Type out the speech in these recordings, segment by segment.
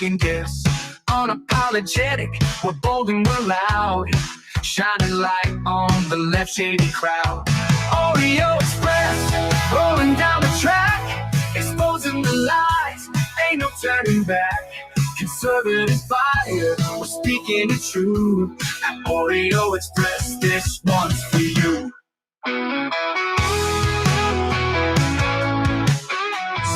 making gifts. Unapologetic, we're bold and we're loud, shining light on the left shady crowd. Oreo Express, rolling down the track, exposing the lies, ain't no turning back. Conservative fire, we're speaking the truth. At Oreo Express, this one's for you.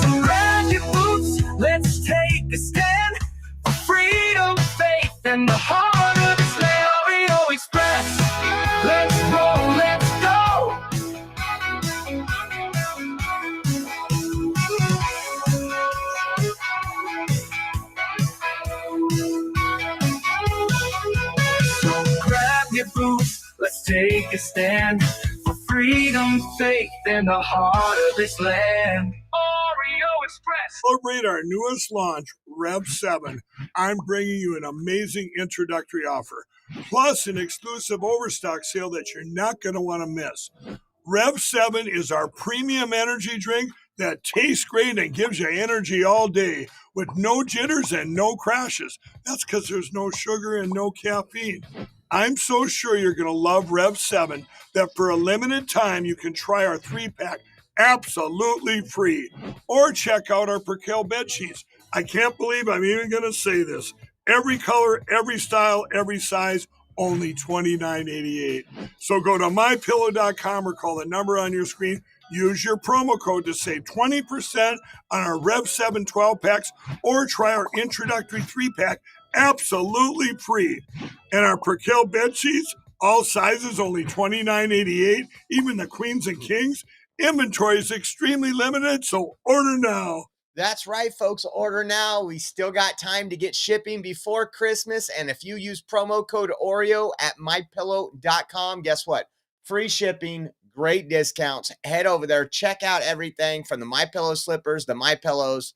So grab your boots, let's take a stand for freedom, faith, and the heart of this land. Oreo Express, let's roll, let's go. So grab your boots, let's take a stand for freedom, faith, and the heart of this land. Oreo Express. Celebrate our newest launch, Rev 7. I'm bringing you an amazing introductory offer, plus an exclusive overstock sale that you're not going to want to miss. Rev 7 is our premium energy drink that tastes great and gives you energy all day with no jitters and no crashes. That's because there's no sugar and no caffeine. I'm so sure you're going to love Rev 7 that for a limited time you can try our 3-pack absolutely free. Or check out our Percale bed sheets. I can't believe I'm even going to say this. Every color, every style, every size, only $29.88. So go to mypillow.com or call the number on your screen. Use your promo code to save 20% on our Rev 7 12-packs or try our introductory 3-pack absolutely free. And our Percale bed sheets, all sizes, only $29.88, even the queens and kings. Inventory is extremely limited, so order now. That's right, folks. Order now. We still got time to get shipping before Christmas. And if you use promo code Oreo at mypillow.com, guess what? Free shipping, great discounts. Head over there. Check out everything from the MyPillow slippers, the MyPillows,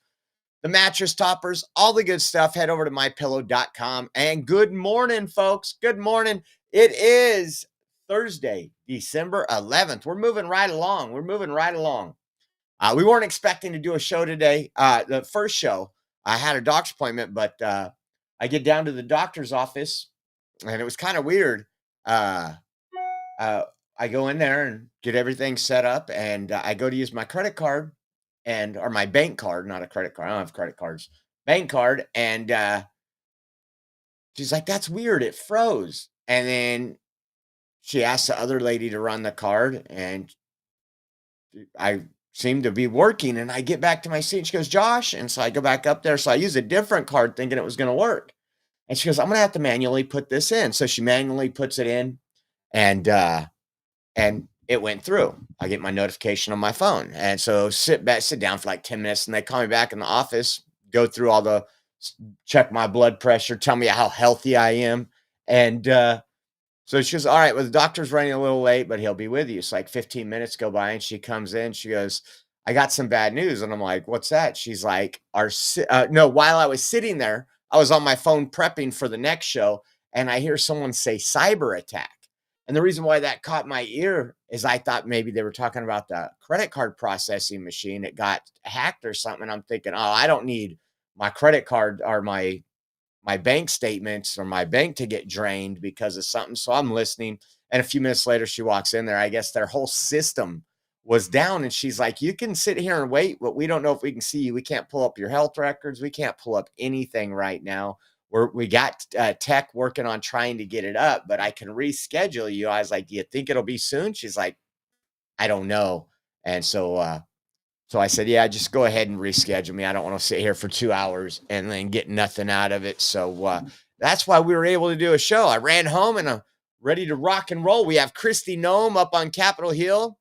the mattress toppers, all the good stuff. Head over to mypillow.com. And good morning, folks. Good morning. It is Thursday, December 11th. We're moving right along. We weren't expecting to do a show today. The first show, I had a doctor's appointment, but I get down to the doctor's office, and it was kind of weird. I go in there and get everything set up, and I go to use my credit card or my bank card, not a credit card. I don't have credit cards. Bank card, and she's like, "That's weird. It froze." And then she asked the other lady to run the card, and I seemed to be working, and I get back to my seat, and she goes, "Josh," and so I go back up there. So I use a different card thinking it was going to work. And she goes, "I'm going to have to manually put this in." So she manually puts it in, and it went through. I get my notification on my phone. And so sit down for like 10 minutes, and they call me back in the office, go through check my blood pressure, tell me how healthy I am. And so she goes, "All right, well, the doctor's running a little late, but he'll be with you." So like 15 minutes go by, and she comes in. She goes, "I got some bad news." And I'm like, "What's that?" She's like, while I was sitting there, I was on my phone prepping for the next show, and I hear someone say cyber attack. And the reason why that caught my ear is I thought maybe they were talking about the credit card processing machine. It got hacked or something. I'm thinking, oh, I don't need my credit card or my bank statements or my bank to get drained because of something. So I'm listening. And a few minutes later, she walks in there. I guess their whole system was down. And she's like, "You can sit here and wait, but we don't know if we can see you. We can't pull up your health records. We can't pull up anything right now. We got tech working on trying to get it up, but I can reschedule you." I was like, "Do you think it'll be soon?" She's like, "I don't know." And so I said, "Yeah, just go ahead and reschedule me. I don't want to sit here for 2 hours and then get nothing out of it." So that's why we were able to do a show. I ran home and I'm ready to rock and roll. We have Kristi Noem up on Capitol Hill.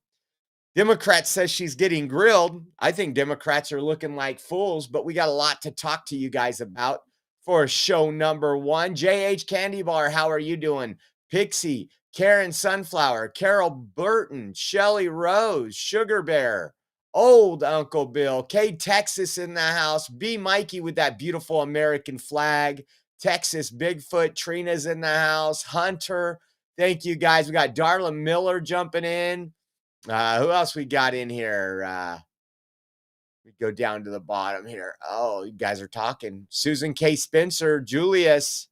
Democrat says she's getting grilled. I think Democrats are looking like fools, but we got a lot to talk to you guys about for show number 1. JH Candy Bar, how are you doing? Pixie, Karen Sunflower, Carol Burton, Shelly Rose, Sugar Bear, Old Uncle Bill, K Texas in the house, B Mikey with that beautiful American flag, Texas Bigfoot, Trina's in the house, Hunter. Thank you guys. We got Darla Miller jumping in. Who else we got in here? We go down to the bottom here. Oh, you guys are talking. Susan K. Spencer, Julius,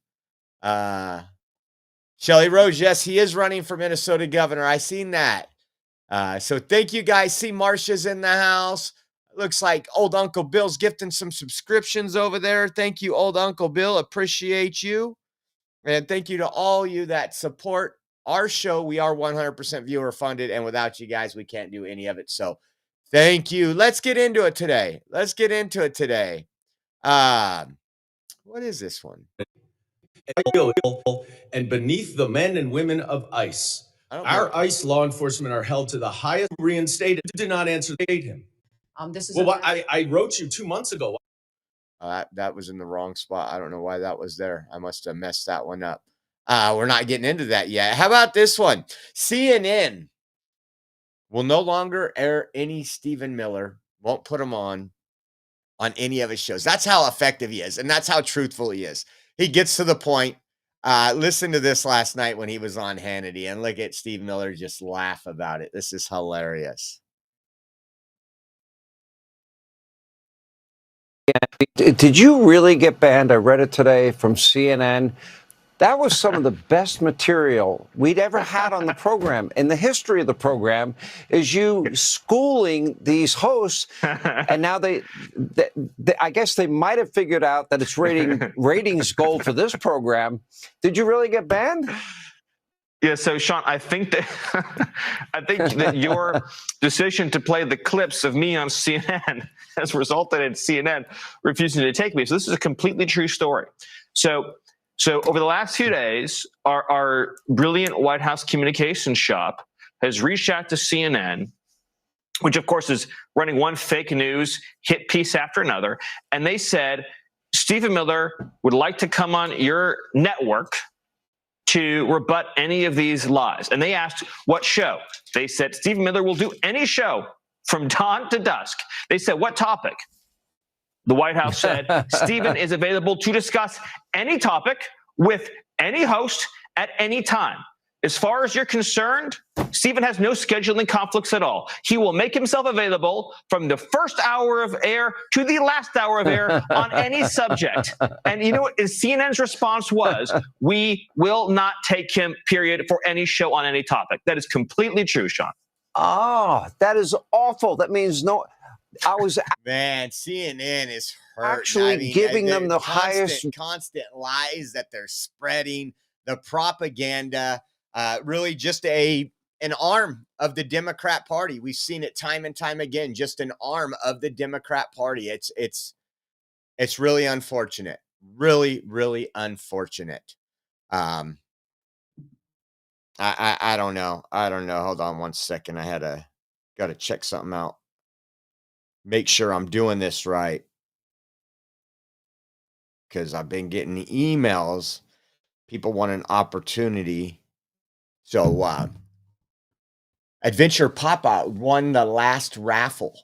Shelly Rose. Yes, he is running for Minnesota governor. I seen that. So thank you guys. See, Marcia's in the house. Looks like old Uncle Bill's gifting some subscriptions over there. Thank you, old Uncle Bill. Appreciate you. And thank you to all you that support our show. We are 100% viewer funded, and without you guys, we can't do any of it. So thank you. Let's get into it today. What is this one? And beneath the men and women of ICE. Our ICE law enforcement are held to the highest reinstated. Did not answer him. This is Well, I wrote you 2 months ago. That was in the wrong spot. I don't know why that was there. I must have messed that one up. We're not getting into that yet. How about this one? CNN will no longer air any Stephen Miller. Won't put him on any of his shows. That's how effective he is, and that's how truthful he is. He gets to the point. Listen to this last night when he was on Hannity, and look at Steve Miller just laugh about it. This is hilarious. Did you really get banned? I read it today from CNN. That was some of the best material we'd ever had on the program. In the history of the program is you schooling these hosts, and now they I guess they might have figured out that it's ratings gold for this program. Did you really get banned? Yeah, so Sean, I think that your decision to play the clips of me on CNN has resulted in CNN refusing to take me. So this is a completely true story. So over the last few days, our brilliant White House communications shop has reached out to CNN, which of course is running one fake news hit piece after another, and they said Stephen Miller would like to come on your network to rebut any of these lies. And they asked what show. They said Stephen Miller will do any show from dawn to dusk. They said what topic? The White House said Stephen is available to discuss any topic with any host at any time. As far as you're concerned, Stephen has no scheduling conflicts at all. He will make himself available from the first hour of air to the last hour of air on any subject. And you know what CNN's response was? We will not take him, period, for any show on any topic. That is completely true, Sean. Oh, that is awful. That means no. I was Man, CNN is hurt. actually giving them the highest constant lies that they're spreading, the propaganda, really just an arm of the Democrat Party. We've seen it time and time again, just an arm of the Democrat Party. It's really unfortunate. Really, really unfortunate. I don't know. Hold on one second. Got to check something out. Make sure I'm doing this right, because I've been getting emails. People want an opportunity. So Adventure Papa won the last raffle,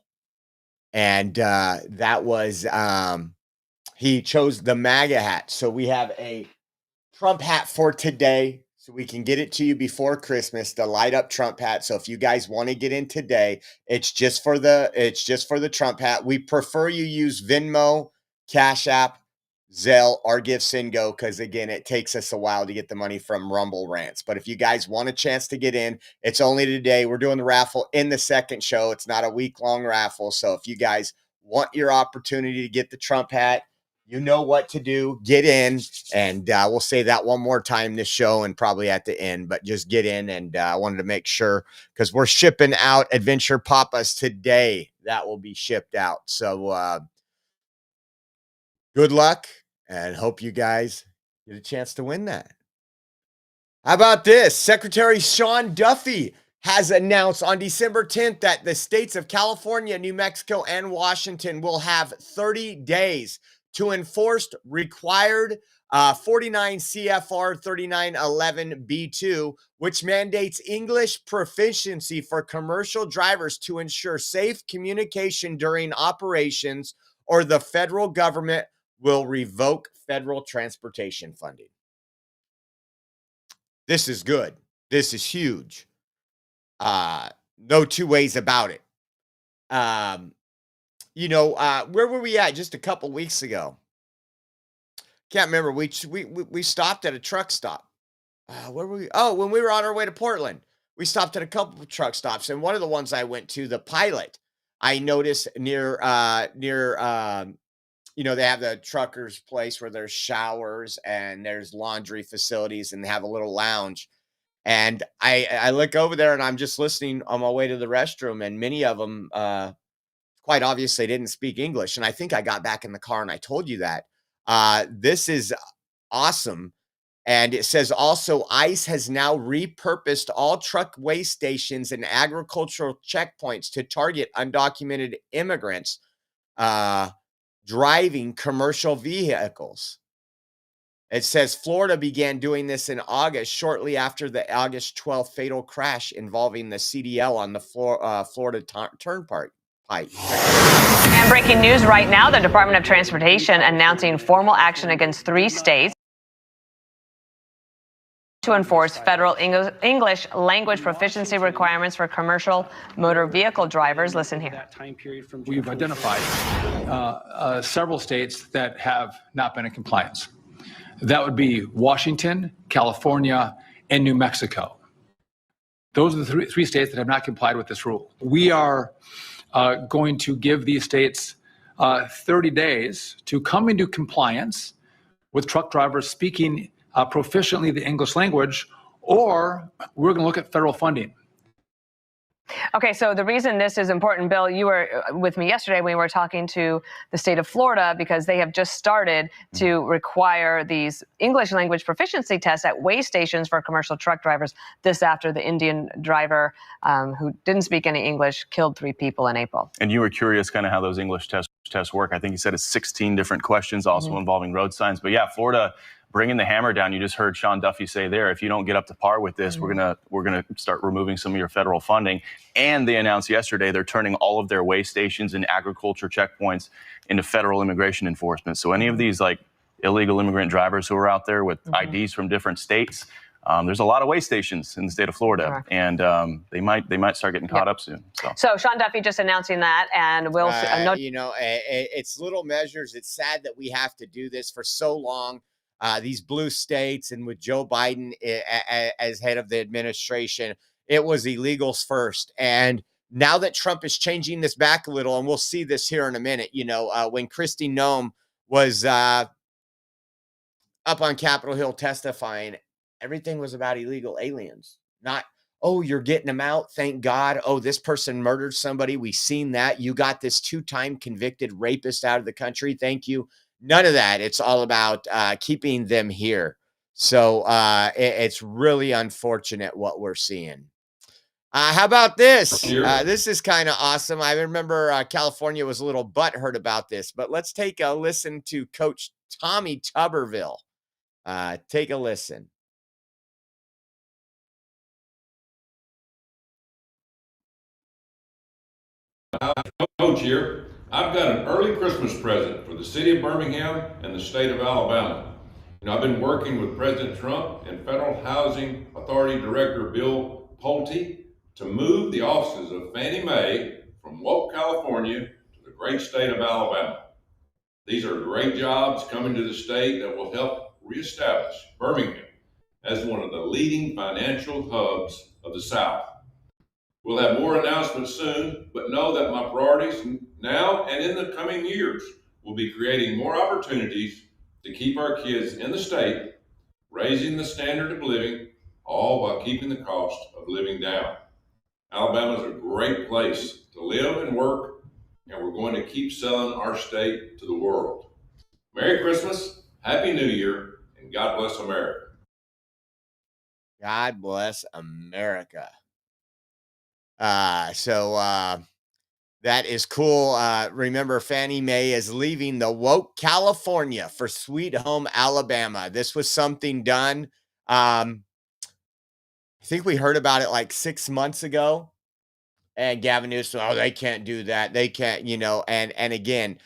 and that was he chose the MAGA hat. So we have a Trump hat for today, so we can get it to you before Christmas, the light up Trump hat. So if you guys want to get in today, it's just for the Trump hat. We prefer you use Venmo, Cash App, Zelle, or give Singo, because again, it takes us a while to get the money from Rumble Rants. But if you guys want a chance to get in, it's only today. We're doing the raffle in the second show. It's not a week-long raffle. So if you guys want your opportunity to get the Trump hat, you know what to do. Get in, and we'll say that one more time this show and probably at the end, but just get in. And I wanted to make sure, because we're shipping out Adventure Papas today. That will be shipped out. So good luck, and hope you guys get a chance to win that. How about this? Secretary Sean Duffy has announced on December 10th that the states of California, New Mexico, and Washington will have 30 days to enforce required 49 CFR 3911B2, which mandates English proficiency for commercial drivers to ensure safe communication during operations, or the federal government will revoke federal transportation funding. This is good. This is huge. No two ways about it. Where were we at just a couple weeks ago? Can't remember. We stopped at a truck stop. Where were we? Oh, when we were on our way to Portland, we stopped at a couple of truck stops, and one of the ones I went to, the Pilot, I noticed near they have the truckers place where there's showers and there's laundry facilities and they have a little lounge. And I look over there and I'm just listening on my way to the restroom, and many of them, quite obviously, didn't speak English. And I think I got back in the car and I told you that. This is awesome. And it says also, ICE has now repurposed all truck weigh stations and agricultural checkpoints to target undocumented immigrants driving commercial vehicles. It says Florida began doing this in August, shortly after the August 12th fatal crash involving the CDL on the Florida Turnpike. And breaking news right now, the Department of Transportation announcing formal action against 3 states to enforce federal English language proficiency requirements for commercial motor vehicle drivers. Listen here. We've identified several states that have not been in compliance. That would be Washington, California, and New Mexico. Those are the three states that have not complied with this rule. We are going to give these states 30 days to come into compliance with truck drivers speaking proficiently the English language, or we're going to look at federal funding. Okay, so the reason this is important, Bill, you were with me yesterday when we were talking to the state of Florida, because they have just started to require these English language proficiency tests at weigh stations for commercial truck drivers. This after the Indian driver who didn't speak any English killed 3 people in April. And you were curious kind of how those English tests work. I think you said it's 16 different questions also involving road signs. But yeah, Florida bringing the hammer down. You just heard Sean Duffy say there, if you don't get up to par with this, we're gonna start removing some of your federal funding. And they announced yesterday they're turning all of their weigh stations and agriculture checkpoints into federal immigration enforcement. So any of these like illegal immigrant drivers who are out there with IDs from different states, there's a lot of weigh stations in the state of Florida, and they might start getting caught up soon. So Sean Duffy just announcing that, and we'll it's little measures. It's sad that we have to do this for so long. These blue states, and with Joe Biden as head of the administration, it was illegals first. And now that Trump is changing this back a little, and we'll see this here in a minute, when Kristi Noem was up on Capitol Hill testifying, everything was about illegal aliens, not, oh, you're getting them out. Thank God. Oh, this person murdered somebody. We've seen that. You got this 2-time convicted rapist out of the country. Thank you. None of that. It's all about keeping them here. So it's really unfortunate what we're seeing. How about this? This is kind of awesome. I remember California was a little butthurt about this, but let's take a listen to Coach Tommy Tuberville. Take a listen. Coach here. I've got an early Christmas present for the city of Birmingham and the state of Alabama. I've been working with President Trump and Federal Housing Authority Director Bill Pulte to move the offices of Fannie Mae from Woke, California to the great state of Alabama. These are great jobs coming to the state that will help reestablish Birmingham as one of the leading financial hubs of the South. We'll have more announcements soon, but know that my priorities now and in the coming years will be creating more opportunities to keep our kids in the state, raising the standard of living, all while keeping the cost of living down. Alabama is a great place to live and work, and we're going to keep selling our state to the world. Merry Christmas, Happy New Year, and God bless America. God bless America. That is cool. Remember, Fannie Mae is leaving the woke California for Sweet Home Alabama. This was something done. I think we heard about it like 6 months ago. And Gavin Newsom, oh, they can't do that. They can't, and again,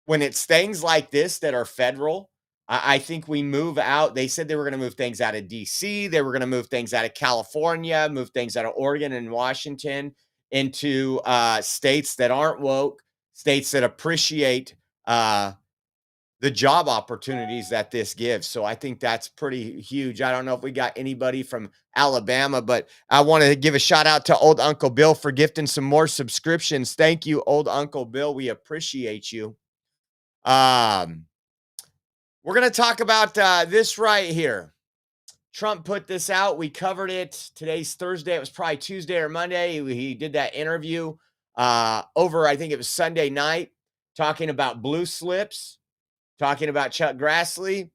when it's things like this that are federal, I think we move out. They said they were going to move things out of DC. They were going to move things out of California, move things out of Oregon and Washington. into states that aren't woke, states that appreciate the job opportunities that this gives. So I think that's pretty huge. I don't know if we got anybody from Alabama, but I want to give a shout out to old Uncle Bill for gifting some more subscriptions. Thank you, old Uncle Bill. We appreciate you. We're going to talk about this right here. Trump put this out. We covered it. Today's Thursday. It was probably Tuesday or Monday. He did that interview over, I think it was Sunday night, talking about blue slips, talking about Chuck Grassley.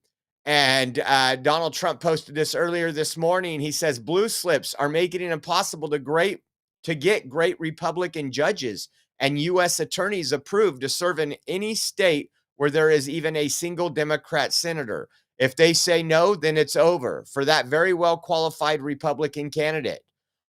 And Donald Trump posted this earlier this morning. He says, blue slips are making it impossible to get great Republican judges and U.S. attorneys approved to serve in any state where there is even a single Democrat senator. If they say no, then it's over for that very well qualified Republican candidate.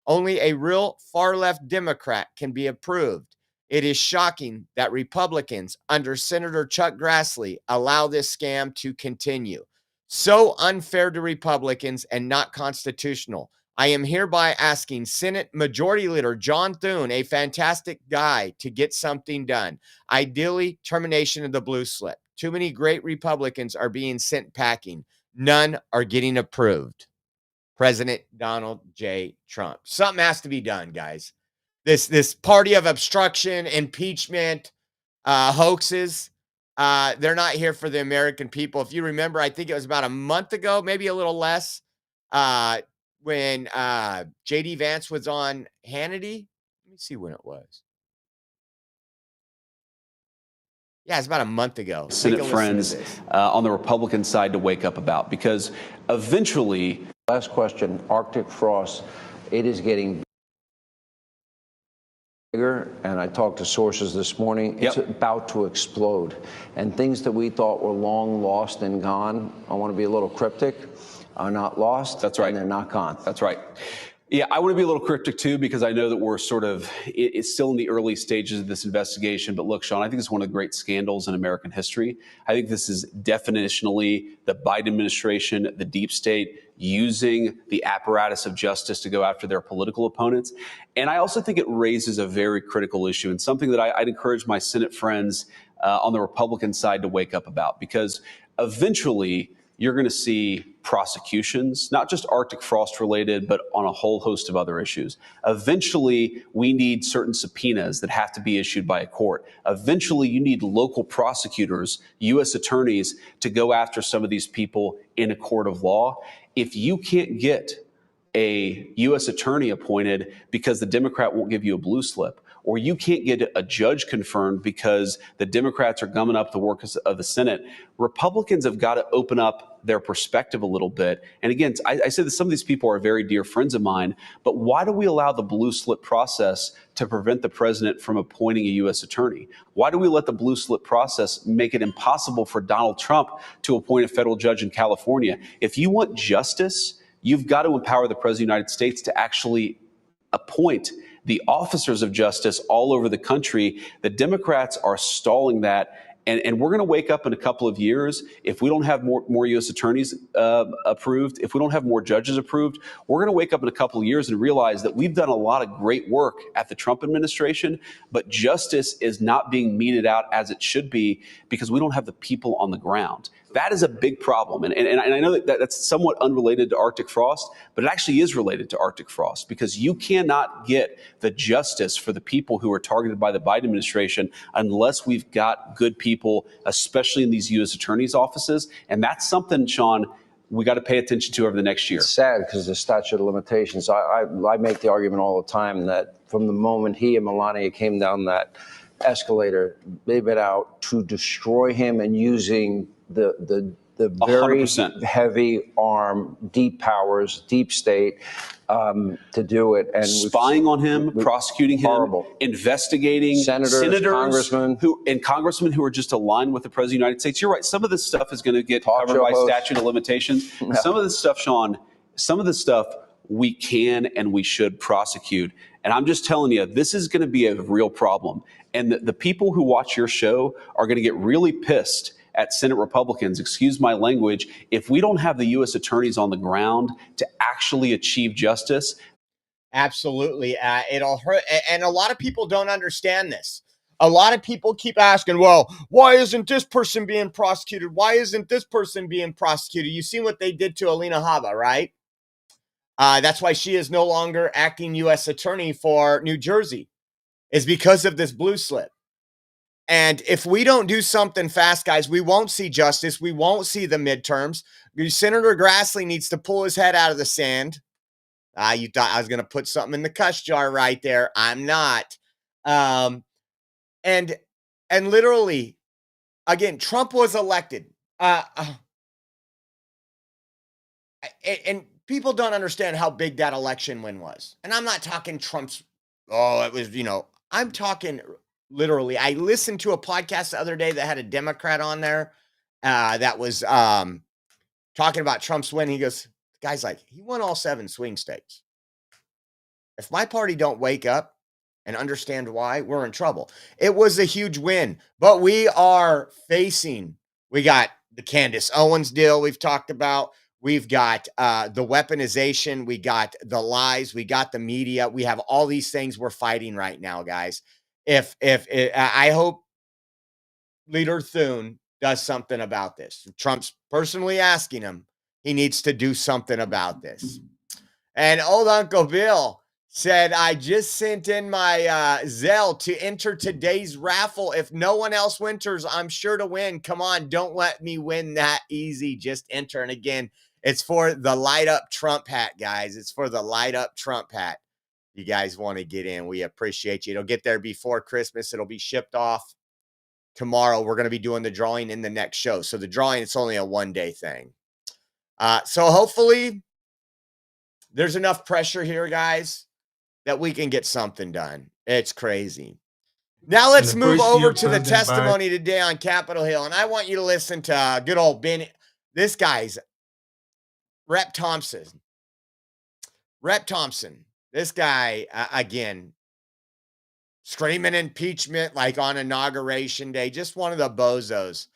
Only a real far left Democrat can be approved. It is shocking that Republicans under Senator Chuck Grassley allow this scam to continue. So unfair to Republicans and not constitutional. I am hereby asking Senate Majority Leader John Thune, a fantastic guy, to get something done. Ideally, termination of the blue slip. Too many great Republicans are being sent packing. None are getting approved. President Donald J. Trump. Something has to be done, guys. This party of obstruction, impeachment, hoaxes, they're not here for the American people. If you remember, I think it was about a month ago, maybe a little less, when J.D. Vance was on Hannity. Let me see when it was. Yeah, it's about a month ago. Senate friends on the Republican side to wake up about, because eventually... Last question, Arctic frost, it is getting bigger, and I talked to sources this morning. It's about to explode. And things that we thought were long lost and gone, I want to be a little cryptic, are not lost. That's right. And they're not gone. That's right. Yeah, I want to be a little cryptic too, because I know that we're it's still in the early stages of this investigation. But look, Sean, I think it's one of the great scandals in American history. I think this is definitionally the Biden administration, the deep state, using the apparatus of justice to go after their political opponents. And I also think it raises a very critical issue, and something that I'd encourage my Senate friends on the Republican side to wake up about, because eventually you're going to see prosecutions, not just Arctic frost related, but on a whole host of other issues. Eventually, we need certain subpoenas that have to be issued by a court. Eventually, you need local prosecutors, U.S. attorneys, to go after some of these people in a court of law. If you can't get a U.S. attorney appointed because the Democrat won't give you a blue slip, or you can't get a judge confirmed because the Democrats are gumming up the work of the Senate, Republicans have got to open up their perspective a little bit. And again, I say that some of these people are very dear friends of mine, but why do we allow the blue slip process to prevent the president from appointing a U.S. attorney? Why do we let the blue slip process make it impossible for Donald Trump to appoint a federal judge in California? If you want justice, you've got to empower the president of the United States to actually appoint the officers of justice all over the country. The Democrats are stalling that. And we're going to wake up in a couple of years. If we don't have more U.S. attorneys approved, if we don't have more judges approved, we're going to wake up in a couple of years and realize that we've done a lot of great work at the Trump administration, but justice is not being meted out as it should be because we don't have the people on the ground. That is a big problem. And I know that that's somewhat unrelated to Arctic frost, but it actually is related to Arctic frost, because you cannot get the justice for the people who are targeted by the Biden administration unless we've got good people, especially in these U.S. attorneys' offices. And that's something, Sean, we got to pay attention to over the next year. It's sad because the statute of limitations. I make the argument all the time that from the moment he and Melania came down that escalator, they've been out to destroy him and using the very 100%. heavy arm, deep powers, deep state to do it. And spying on him, prosecuting him, horrible. Investigating senators, congressmen who are just aligned with the president of the United States. You're right. Some of this stuff is going to get covered by statute of limitations. Yeah. Some of this stuff, Sean, we can and we should prosecute. And I'm just telling you, this is going to be a real problem. And the people who watch your show are going to get really pissed at Senate Republicans, excuse my language, if we don't have the U.S. attorneys on the ground to actually achieve justice. Absolutely. It'll hurt. And a lot of people don't understand this. A lot of people keep asking, well, why isn't this person being prosecuted? Why isn't this person being prosecuted? You seen what they did to Alina Habba, right? That's why she is no longer acting U.S. attorney for New Jersey, is because of this blue slip. And if we don't do something fast, guys, we won't see justice. We won't see the midterms. Senator Grassley needs to pull his head out of the sand. You thought I was going to put something in the cuss jar right there. I'm not. And literally, again, Trump was elected. And people don't understand how big that election win was. And I'm not talking Trump's, it was, I'm talking literally. I listened to a podcast the other day that had a Democrat on there that was talking about Trump's win. He goes, the guy's like, he won all 7 swing states. If my party don't wake up and understand why, we're in trouble. It was a huge win, but we got the Candace Owens deal we've talked about. We've got the weaponization. We got the lies. We got the media. We have all these things we're fighting right now, guys. I hope Leader Thune does something about this. Trump's personally asking him. He needs to do something about this. And old Uncle Bill said, I just sent in my Zelle to enter today's raffle. If no one else winters, I'm sure to win. Come on, don't let me win that easy. Just enter. And again, it's for the light up Trump hat, guys. It's for the light up Trump hat. You guys want to get in. We appreciate you. It'll get there before Christmas. It'll be shipped off tomorrow. We're going to be doing the drawing in the next show. So the drawing, it's only a 1-day thing. So hopefully there's enough pressure here, guys, that we can get something done. It's crazy. Now let's move over to the testimony today on Capitol Hill. And I want you to listen to good old Ben. This guy's Rep Thompson. This guy, again, screaming impeachment like on Inauguration Day. Just one of the bozos.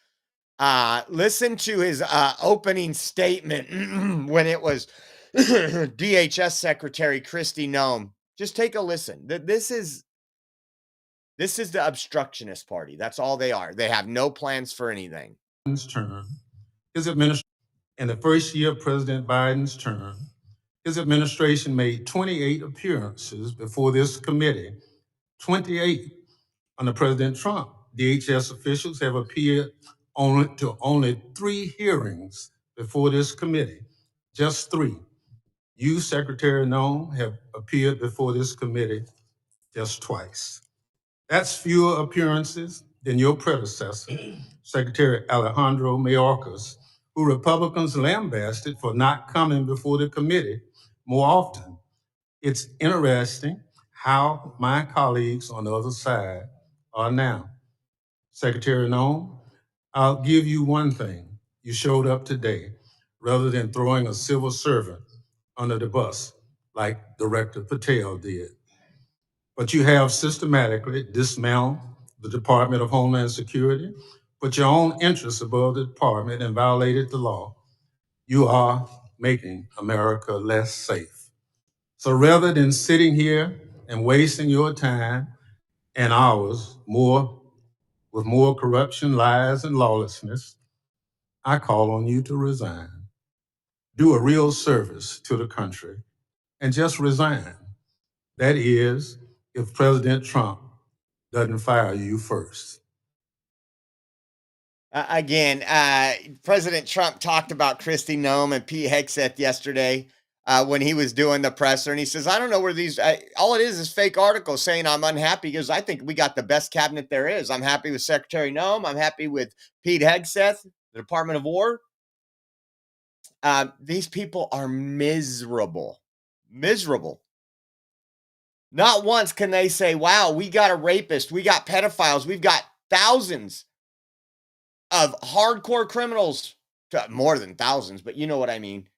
Listen to his opening statement when it was DHS Secretary Kristi Noem. Just take a listen. This is the obstructionist party. That's all they are. They have no plans for anything. Term, his administration, in the first year of President Biden's term, his administration made 28 appearances before this committee. 28. Under President Trump, DHS officials have appeared only 3 hearings before this committee. Just 3. You, Secretary Noem, have appeared before this committee just twice. That's fewer appearances than your predecessor, Secretary Alejandro Mayorkas, who Republicans lambasted for not coming before the committee more often. It's interesting how my colleagues on the other side are now. Secretary Noem, I'll give you one thing. You showed up today rather than throwing a civil servant under the bus like Director Patel did. But you have systematically dismantled the Department of Homeland Security, put your own interests above the department and violated the law. You are making America less safe. So rather than sitting here and wasting your time and ours with more corruption, lies, and lawlessness, I call on you to resign. Do a real service to the country and just resign. That is, if President Trump doesn't fire you first. President Trump talked about Kristi Noem and Pete Hegseth yesterday when he was doing the presser. And he says, I don't know where these, all it is fake articles saying I'm unhappy because I think we got the best cabinet there is. I'm happy with Secretary Noem. I'm happy with Pete Hegseth, the Department of War. These people are miserable. Not once can they say, wow, we got a rapist, we got pedophiles, we've got thousands of hardcore criminals, more than thousands, but you know what I mean,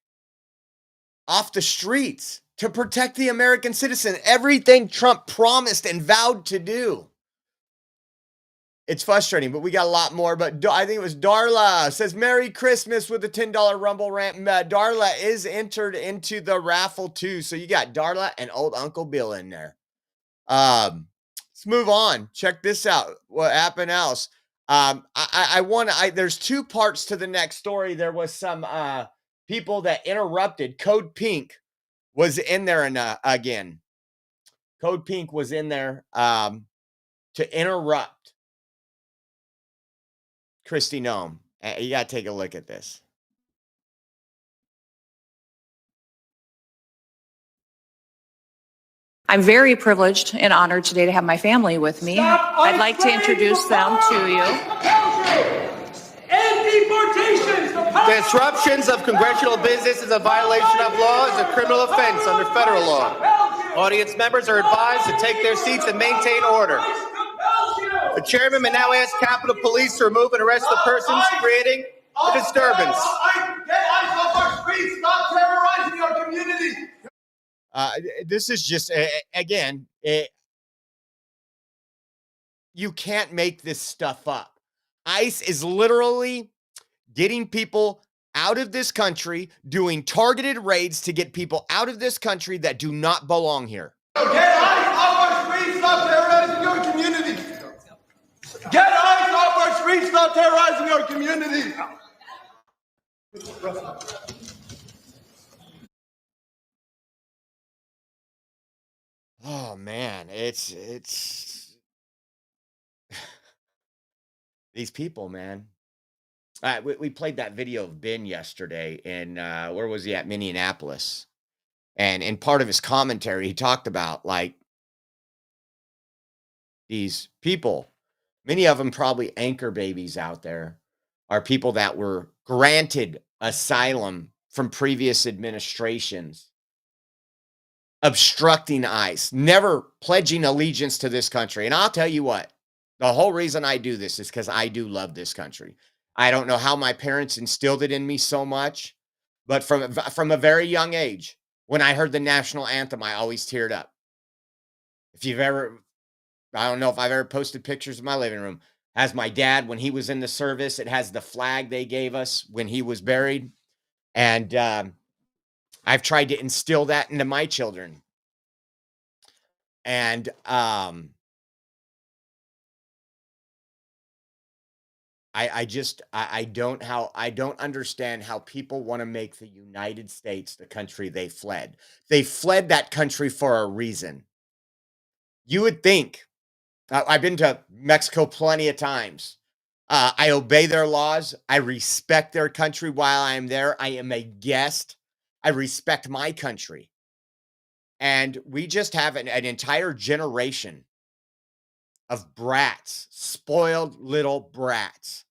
off the streets to protect the American citizen. Everything Trump promised and vowed to do. It's frustrating, but we got a lot more. But I think it was Darla says, Merry Christmas with the $10 Rumble rant. Darla is entered into the raffle too. So you got Darla and old Uncle Bill in there. Let's move on. Check this out. What happened else? There's two parts to the next story. There was some people that interrupted. Code Pink was in there again. Code Pink was in there to interrupt Kristi Noem. You got to take a look at this. I'm very privileged and honored today to have my family with me. I'd like to introduce them to you. Disruptions of congressional business is a violation of law, is a criminal offense under federal law. Audience members are advised to take their seats and maintain order. The chairman may now ask Capitol Police to remove and arrest the persons creating the disturbance. Stop terrorizing our community. This is just, again, you can't make this stuff up. ICE is literally getting people out of this country, doing targeted raids to get people out of this country that do not belong here. Get ICE off our streets, stop terrorizing your community. Get ICE off our streets, stop terrorizing our community. Oh man, it's these people, man. We played that video of Ben yesterday in where was he at? Minneapolis. And in part of his commentary, he talked about like these people, many of them probably anchor babies out there, are people that were granted asylum from previous administrations, obstructing ICE, never pledging allegiance to this country. And I'll tell you what, the whole reason I do this is because I do love this country. I don't know how my parents instilled it in me so much, but from a very young age, when I heard the national anthem, I always teared up. If you've ever, I don't know if I've ever posted pictures of my living room, has my dad when he was in the service. It has the flag they gave us when he was buried. And I've tried to instill that into my children. And I don't understand how people want to make the United States the country they fled. They fled that country for a reason. You would think, I've been to Mexico plenty of times. I obey their laws. I respect their country while I am there. I am a guest. I respect my country. And we just have an entire generation of brats, spoiled little brats.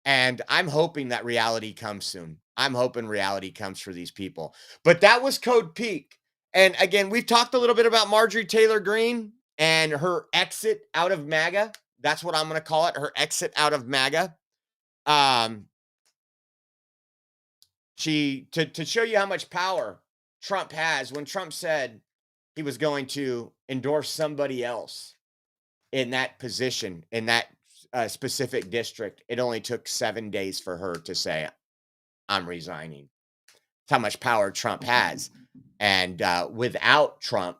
And I'm hoping that reality comes soon. I'm hoping reality comes for these people. But that was Code Peak. And again, we've talked a little bit about Marjorie Taylor Greene and her exit out of MAGA. That's what I'm going to call it, her exit out of MAGA. To show you how much power Trump has, when Trump said he was going to endorse somebody else in that position, in that specific district, it only took 7 days for her to say, I'm resigning. That's how much power Trump has. And without Trump,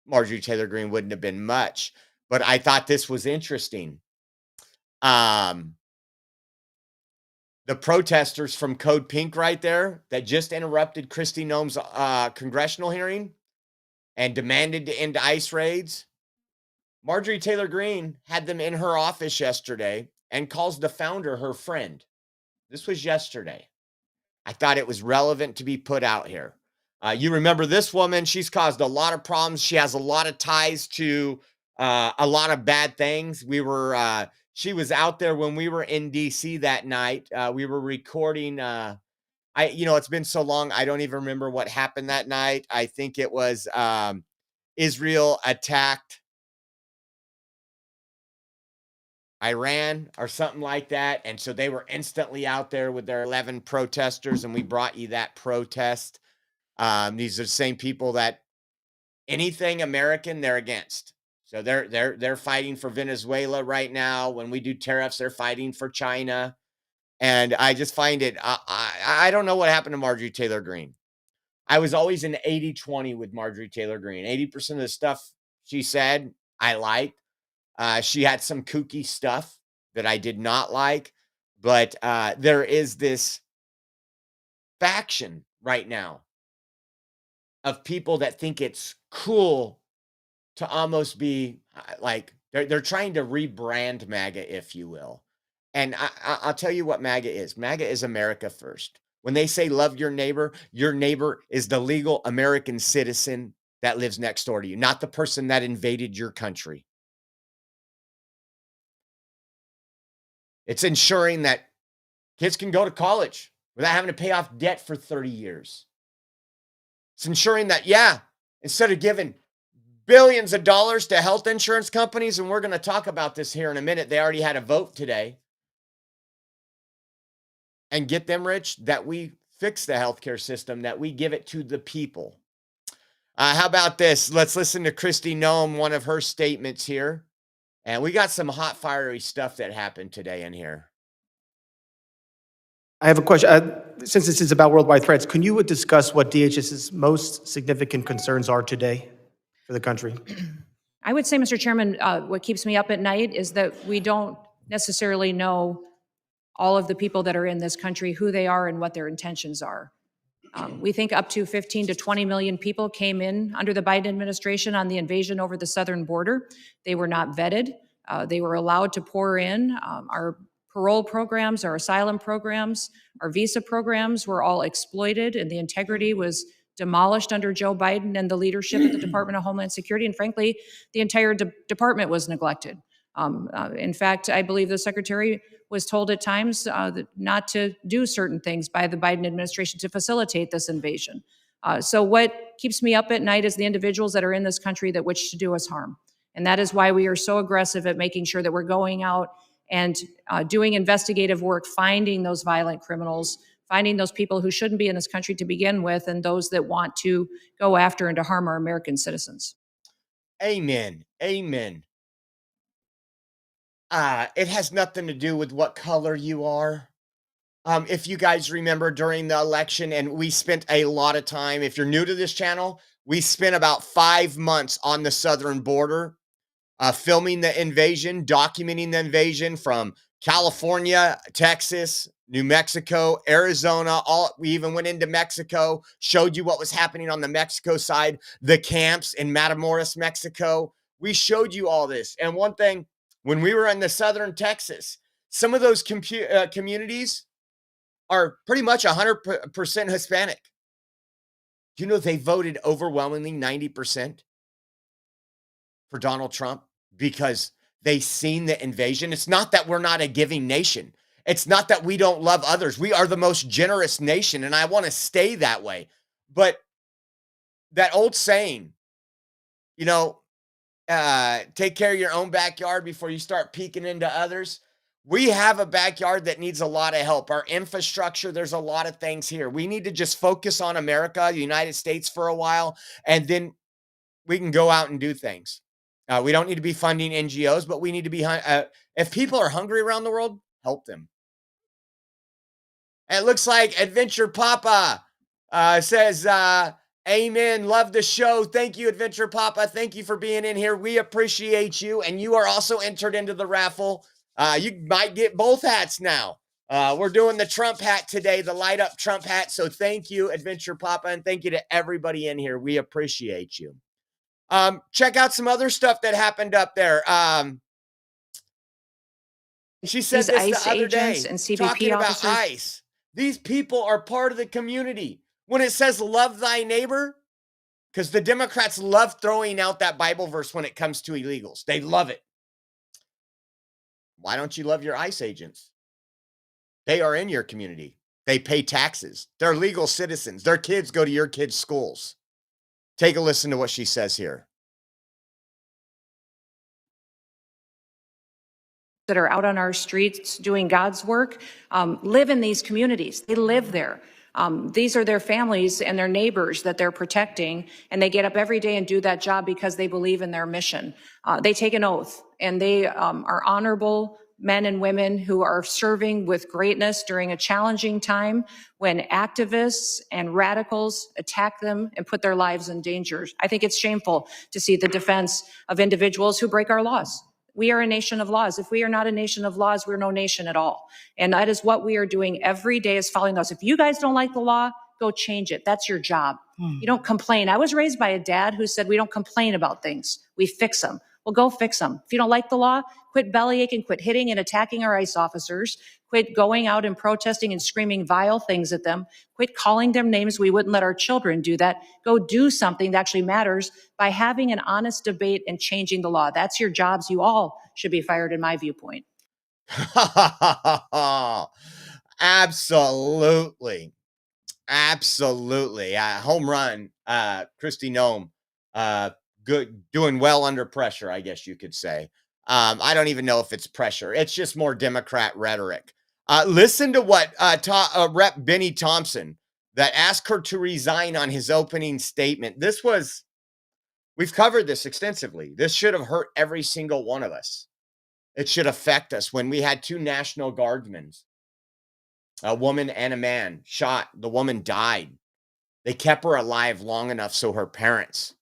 Marjorie Taylor Greene wouldn't have been much. But I thought this was interesting. The protesters from Code Pink right there that just interrupted Kristi Noem's congressional hearing and demanded to end ICE raids. Marjorie Taylor Greene had them in her office yesterday and calls the founder her friend. This was yesterday. I thought it was relevant to be put out here. You remember this woman, she's caused a lot of problems. She has a lot of ties to a lot of bad things. She was out there when we were in DC that night. We were recording. It's been so long. I don't even remember what happened that night. I think it was Israel attacked Iran or something like that. And so they were instantly out there with their 11 protesters, and we brought you that protest. These are the same people that anything American, they're against. So they're fighting for Venezuela right now. When we do tariffs, they're fighting for China. And I just find it, I don't know what happened to Marjorie Taylor Greene. I was always an 80-20 with Marjorie Taylor Greene. 80% of the stuff she said, I liked. She had some kooky stuff that I did not like. But there is this faction right now of people that think it's cool to almost be like, they're trying to rebrand MAGA, if you will. And I'll tell you what MAGA is. MAGA is America first. When they say love your neighbor is the legal American citizen that lives next door to you, not the person that invaded your country. It's ensuring that kids can go to college without having to pay off debt for 30 years. It's ensuring that, instead of giving billions of dollars to health insurance companies, and we're going to talk about this here in a minute, they already had a vote today, and get them rich, that we fix the healthcare system, that we give it to the people. How about this? Let's listen to Kristi Noem, one of her statements here. And we got some hot, fiery stuff that happened today in here. I have a question. Since this is about worldwide threats, can you discuss what DHS's most significant concerns are today for the country? I would say, Mr. Chairman, what keeps me up at night is that we don't necessarily know all of the people that are in this country, who they are and what their intentions are. We think up to 15 to 20 million people came in under the Biden administration on the invasion over the southern border. They were not vetted. They were allowed to pour in. Our parole programs, our asylum programs, our visa programs were all exploited, and the integrity was demolished under Joe Biden and the leadership of the Department of Homeland Security. And frankly, the entire department was neglected. In fact, I believe the secretary was told at times not to do certain things by the Biden administration to facilitate this invasion. So what keeps me up at night is the individuals that are in this country that wish to do us harm. And that is why we are so aggressive at making sure that we're going out and doing investigative work, finding those violent criminals, finding those people who shouldn't be in this country to begin with, and those that want to go after and to harm our American citizens. Amen. Amen. It has nothing to do with what color you are. If you guys remember during the election, and we spent a lot of time, if you're new to this channel, we spent about 5 months on the southern border, filming the invasion, documenting the invasion from California, Texas, New Mexico, Arizona. We even went into Mexico, showed you what was happening on the Mexico side, the camps in Matamoros, Mexico. We showed you all this. And one thing, when we were in the southern Texas, some of those communities are pretty much 100% Hispanic. You know, they voted overwhelmingly 90% for Donald Trump because they seen the invasion. It's not that we're not a giving nation. It's not that we don't love others. We are the most generous nation, and I want to stay that way. But that old saying, you know, take care of your own backyard before you start peeking into others. We have a backyard that needs a lot of help. Our infrastructure, there's a lot of things here. We need to just focus on America, the United States for a while, and then we can go out and do things. We don't need to be funding NGOs, but we need to be, if people are hungry around the world, help them. And it looks like Adventure Papa says, amen. Love the show. Thank you, Adventure Papa. Thank you for being in here. We appreciate you. And you are also entered into the raffle. You might get both hats now. We're doing the Trump hat today, the light up Trump hat. So thank you, Adventure Papa. And thank you to everybody in here. We appreciate you. Check out some other stuff that happened up there. She said this ICE the other day, agents and CBP talking officers. about ICE. These people are part of the community. When it says love thy neighbor, because the Democrats love throwing out that Bible verse when it comes to illegals. They love it. Why don't you love your ICE agents? They are in your community. They pay taxes. They're legal citizens. Their kids go to your kids' schools. Take a listen to what she says here. That are out on our streets doing God's work live in these communities. They live there. These are their families and their neighbors that they're protecting, and they get up every day and do that job because they believe in their mission. They take an oath, and they are honorable men and women who are serving with greatness during a challenging time when activists and radicals attack them and put their lives in danger. I think it's shameful to see the defense of individuals who break our laws. We are a nation of laws. If we are not a nation of laws, we're no nation at all. And that is what we are doing every day, is following those. If you guys don't like the law, go change it. That's your job. You don't complain. I was raised by a dad who said we don't complain about things. We fix them. Well, go fix them. If you don't like the law, quit bellyaching, quit hitting and attacking our ICE officers, quit going out and protesting and screaming vile things at them, quit calling them names. We wouldn't let our children do that. Go do something that actually matters by having an honest debate and changing the law. That's your jobs. You all should be fired, in my viewpoint. Absolutely. Absolutely. Home run, Kristi Noem. Good, doing well under pressure, I guess you could say. I don't even know if it's pressure. It's just more Democrat rhetoric. Listen to what Rep. Benny Thompson, that asked her to resign on his opening statement. We've covered this extensively. This should have hurt every single one of us. It should affect us when we had 2 National Guardsmen, a woman and a man, shot. The woman died. They kept her alive long enough so her parents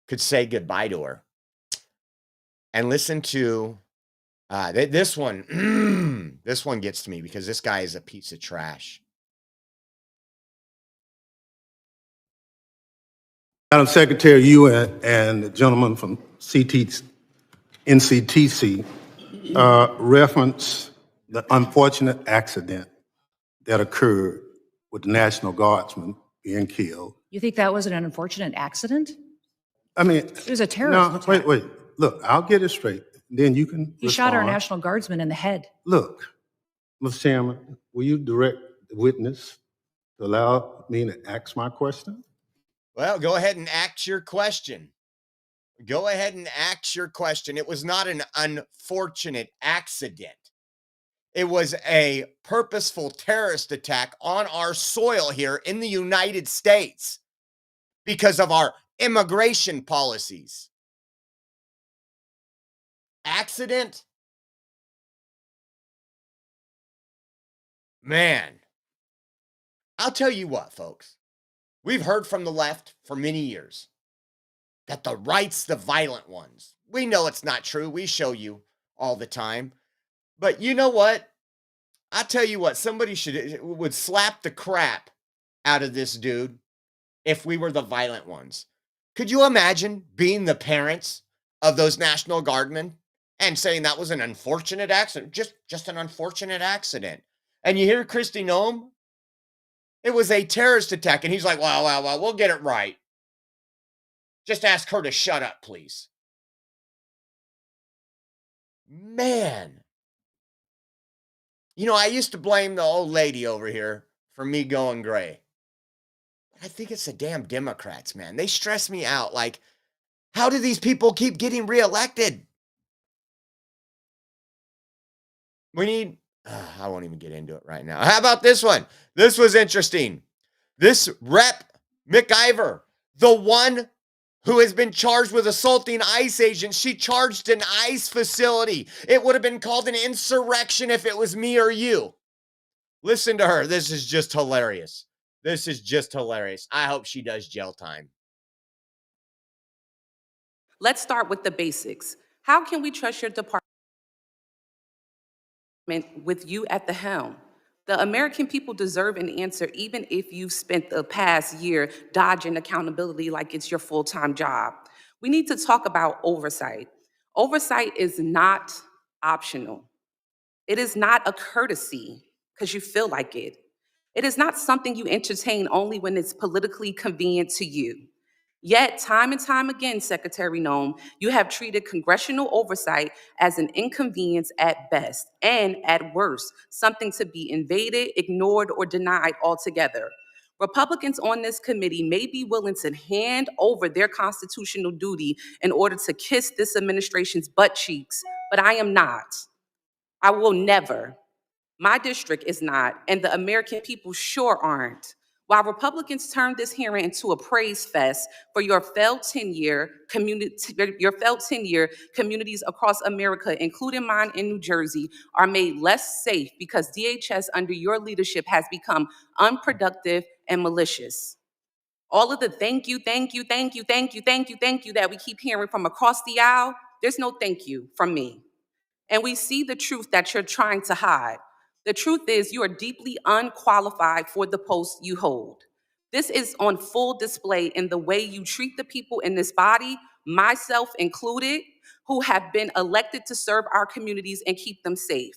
could say goodbye to her. And listen to this one. This one gets to me because this guy is a piece of trash. Madam Secretary, you and the gentleman from NCTC reference the unfortunate accident that occurred with the National Guardsman being killed. You think that was an unfortunate accident? I mean, It was a terrorist attack. wait. Look, I'll get it straight. Then you can He shot our respond. National Guardsman in the head. Look, Mr. Chairman, will you direct the witness to allow me to ask my question? Well, go ahead and ask your question. Go ahead and ask your question. It was not an unfortunate accident. It was a purposeful terrorist attack on our soil here in the United States because of our immigration policies. Accident? Man, I'll tell you what, folks. We've heard from the left for many years that the right's the violent ones. We know it's not true. We show you all the time. But you know what? I'll tell you what, somebody would slap the crap out of this dude if we were the violent ones. Could you imagine being the parents of those National Guardmen and saying that was an unfortunate accident? Just an unfortunate accident. And you hear Kristi Noem? It was a terrorist attack. And he's like, well, we'll get it right. Just ask her to shut up, please. Man. You know, I used to blame the old lady over here for me going gray. But I think it's the damn Democrats, man. They stress me out. Like, how do these people keep getting reelected? We need... I won't even get into it right now. How about this one? This was interesting. This Rep. McIver, the one who has been charged with assaulting ICE agents, she charged an ICE facility. It would have been called an insurrection if it was me or you. Listen to her. This is just hilarious. This is just hilarious. I hope she does jail time. Let's start with the basics. How can we trust your department with you at the helm? The American people deserve an answer, even if you've spent the past year dodging accountability like it's your full-time job. We need to talk about oversight. Oversight is not optional. It is not a courtesy because you feel like it. It is not something you entertain only when it's politically convenient to you. Yet, time and time again, Secretary Noem, you have treated congressional oversight as an inconvenience at best, and at worst, something to be invaded, ignored, or denied altogether. Republicans on this committee may be willing to hand over their constitutional duty in order to kiss this administration's butt cheeks, but I am not. I will never. My district is not, and the American people sure aren't. While Republicans turned this hearing into a praise fest for your failed 10-year communities across America, including mine in New Jersey, are made less safe because DHS under your leadership has become unproductive and malicious. All of the thank you that we keep hearing from across the aisle, there's no thank you from me. And we see the truth that you're trying to hide. The truth is you are deeply unqualified for the post you hold. This is on full display in the way you treat the people in this body, myself included, who have been elected to serve our communities and keep them safe.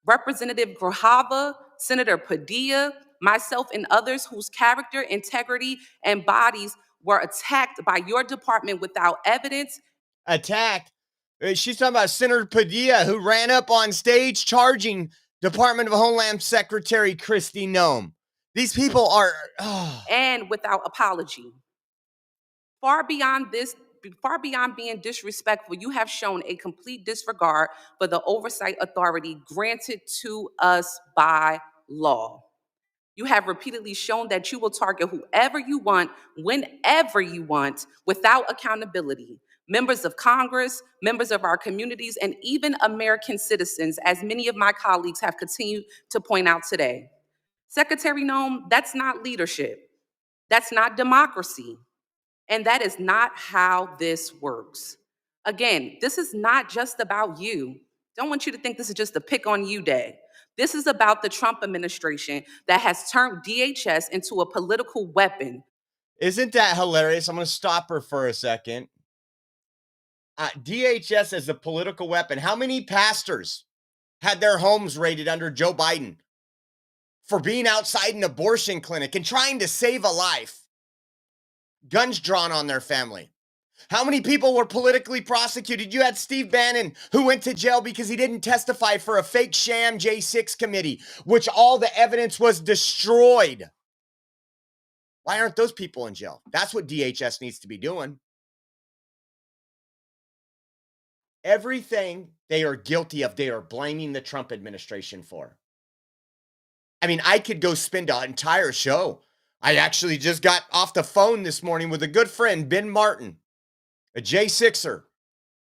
Representative Grajava, Senator Padilla, myself and others whose character, integrity, and bodies were attacked by your department without evidence. Attacked? She's talking about Senator Padilla, who ran up on stage charging Department of Homeland Secretary Kristi Noem. These people are... And without apology. Far beyond being disrespectful, you have shown a complete disregard for the oversight authority granted to us by law. You have repeatedly shown that you will target whoever you want, whenever you want, without accountability. Members of Congress, members of our communities, and even American citizens, as many of my colleagues have continued to point out today. Secretary Noem, that's not leadership. That's not democracy. And that is not how this works. Again, this is not just about you. Don't want you to think this is just a pick on you day. This is about the Trump administration that has turned DHS into a political weapon. Isn't that hilarious? I'm going to stop her for a second. DHS as a political weapon. How many pastors had their homes raided under Joe Biden for being outside an abortion clinic and trying to save a life? Guns drawn on their family. How many people were politically prosecuted? You had Steve Bannon, who went to jail because he didn't testify for a fake sham J6 committee, which all the evidence was destroyed. Why aren't those people in jail? That's what DHS needs to be doing. Everything they are guilty of, they are blaming the Trump administration for. I mean, I could go spend an entire show. I actually just got off the phone this morning with a good friend, Ben Martin, a J6er,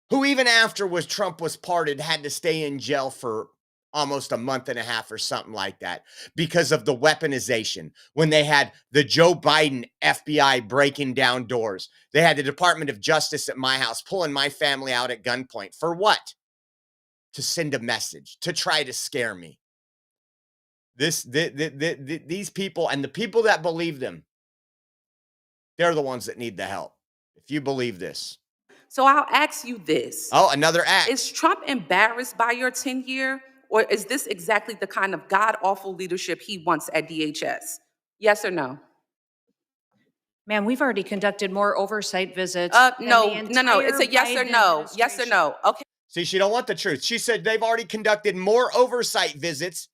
who even after Trump was pardoned had to stay in jail for almost a month and a half or something like that because of the weaponization. When they had the Joe Biden FBI breaking down doors, they had the Department of Justice at my house pulling my family out at gunpoint. For what? To send a message, to try to scare me. These people and the people that believe them, they're the ones that need the help. If you believe this. So I'll ask you this. Oh, another act. Is Trump embarrassed by your 10-year? Or is this exactly the kind of god-awful leadership he wants at DHS? Yes or no? Ma'am, we've already conducted more oversight visits. No. It's a yes or no. Yes or no. Okay. See, she don't want the truth. She said they've already conducted more oversight visits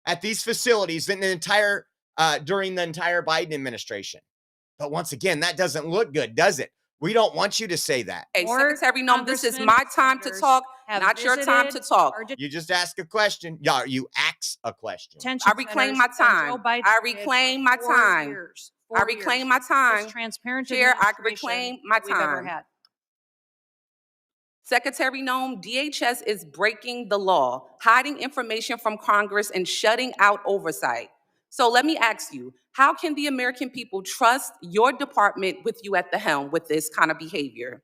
at these facilities than during the entire Biden administration. But once again, that doesn't look good, does it? We don't want you to say that. Hey, Secretary Noem, this is my time to talk, not your time to talk. You just ask a question. Yeah, you ask a question. I reclaim my time. I reclaim my time. I reclaim my time. Chair, I reclaim my time. Secretary Noem, DHS is breaking the law, hiding information from Congress and shutting out oversight. So let me ask you, how can the American people trust your department with you at the helm with this kind of behavior?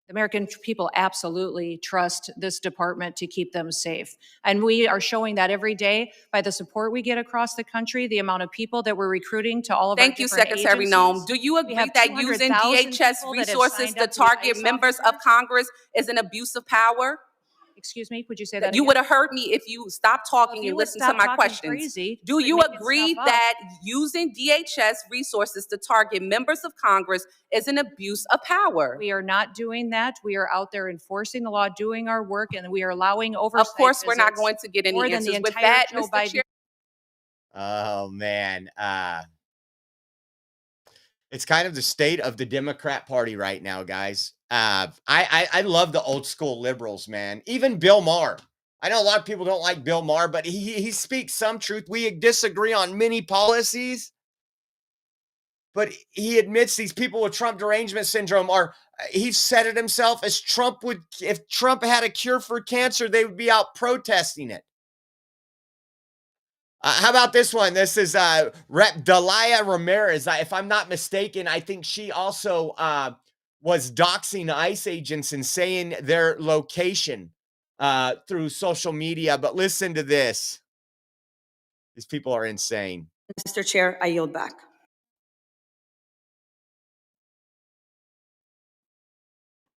The American people absolutely trust this department to keep them safe. And we are showing that every day by the support we get across the country, the amount of people that we're recruiting to all of our different agencies. Thank you, Secretary Noem. Do you agree that using DHS resources to target members of Congress is an abuse of power? Excuse me, would you say that You again? would have heard me if you stopped talking and listened to my questions. Do you agree that using DHS resources to target members of Congress is an abuse of power? We are not doing that. We are out there enforcing the law, doing our work, and we are allowing oversight. Of course, we're not going to get any answers with that, Mr. Chair. Oh, man. It's kind of the state of the Democrat Party right now, guys. I love the old school liberals, man. Even Bill Maher. I know a lot of people don't like Bill Maher, but he speaks some truth. We disagree on many policies, but he admits these people with Trump derangement syndrome are, he said it himself, as if Trump had a cure for cancer, they would be out protesting it. How about this one? This is Rep. Delia Ramirez. If I'm not mistaken, I think she also was doxing ICE agents and saying their location through social media. But listen to this. These people are insane. Mr. Chair, I yield back.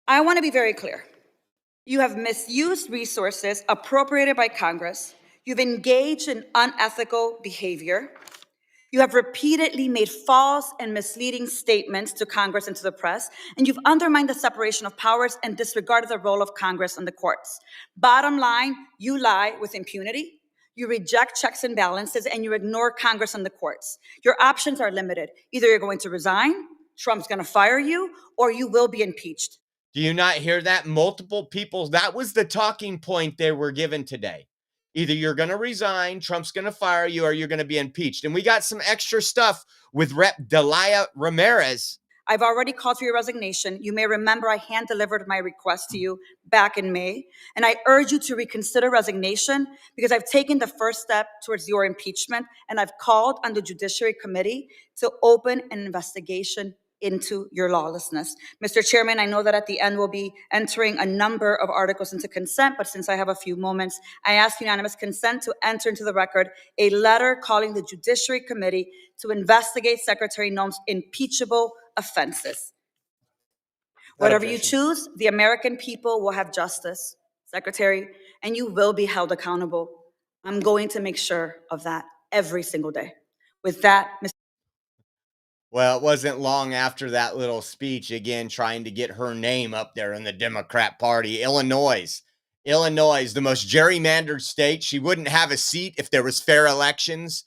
I want to be very clear. You have misused resources appropriated by Congress. You've engaged in unethical behavior. You have repeatedly made false and misleading statements to Congress and to the press, and you've undermined the separation of powers and disregarded the role of Congress and the courts. Bottom line, you lie with impunity, you reject checks and balances, and you ignore Congress and the courts. Your options are limited. Either you're going to resign, Trump's going to fire you, or you will be impeached. Do you not hear that? Multiple people, that was the talking point they were given today. Either you're going to resign, Trump's going to fire you, or you're going to be impeached. And we got some extra stuff with Rep. Delia Ramirez. I've already called for your resignation. You may remember I hand-delivered my request to you back in May, and I urge you to reconsider resignation because I've taken the first step towards your impeachment, and I've called on the Judiciary Committee to open an investigation into your lawlessness. Mr. Chairman, I know that at the end we'll be entering a number of articles into consent, but since I have a few moments, I ask unanimous consent to enter into the record a letter calling the Judiciary Committee to investigate Secretary Noem's impeachable offenses. Whatever you choose, the American people will have justice, Secretary, and you will be held accountable. I'm going to make sure of that every single day. With that, Mr. Well, it wasn't long after that little speech, again, trying to get her name up there in the Democrat Party. Illinois, the most gerrymandered state. She wouldn't have a seat if there was fair elections.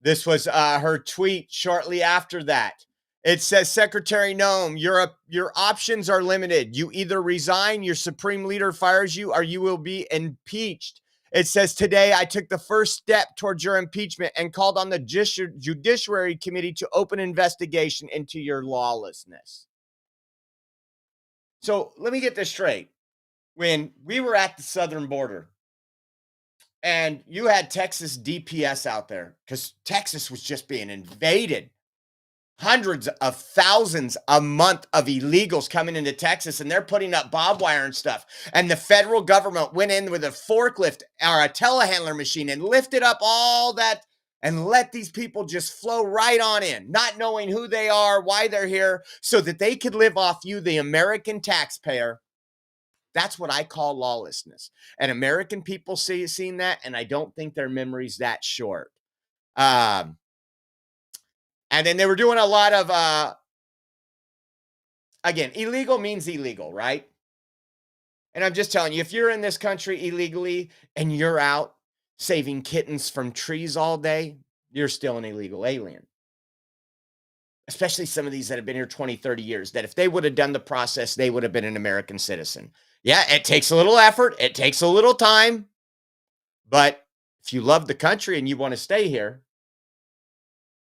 This was her tweet shortly after that. It says, Secretary Noem, your options are limited. You either resign, your supreme leader fires you, or you will be impeached. It says, today I took the first step towards your impeachment and called on the Judiciary Committee to open an investigation into your lawlessness. So let me get this straight. When we were at the southern border and you had Texas DPS out there because Texas was just being invaded, hundreds of thousands a month of illegals coming into Texas, and they're putting up barbed wire and stuff. And the federal government went in with a forklift or a telehandler machine and lifted up all that and let these people just flow right on in, not knowing who they are, why they're here, so that they could live off you, the American taxpayer. That's what I call lawlessness. And American people seen that, and I don't think their memory's that short. And then they were doing a lot of, again, illegal means illegal, right? And I'm just telling you, if you're in this country illegally and you're out saving kittens from trees all day, you're still an illegal alien. Especially some of these that have been here 20, 30 years, that if they would have done the process, they would have been an American citizen. Yeah, it takes a little effort. It takes a little time. But if you love the country and you want to stay here,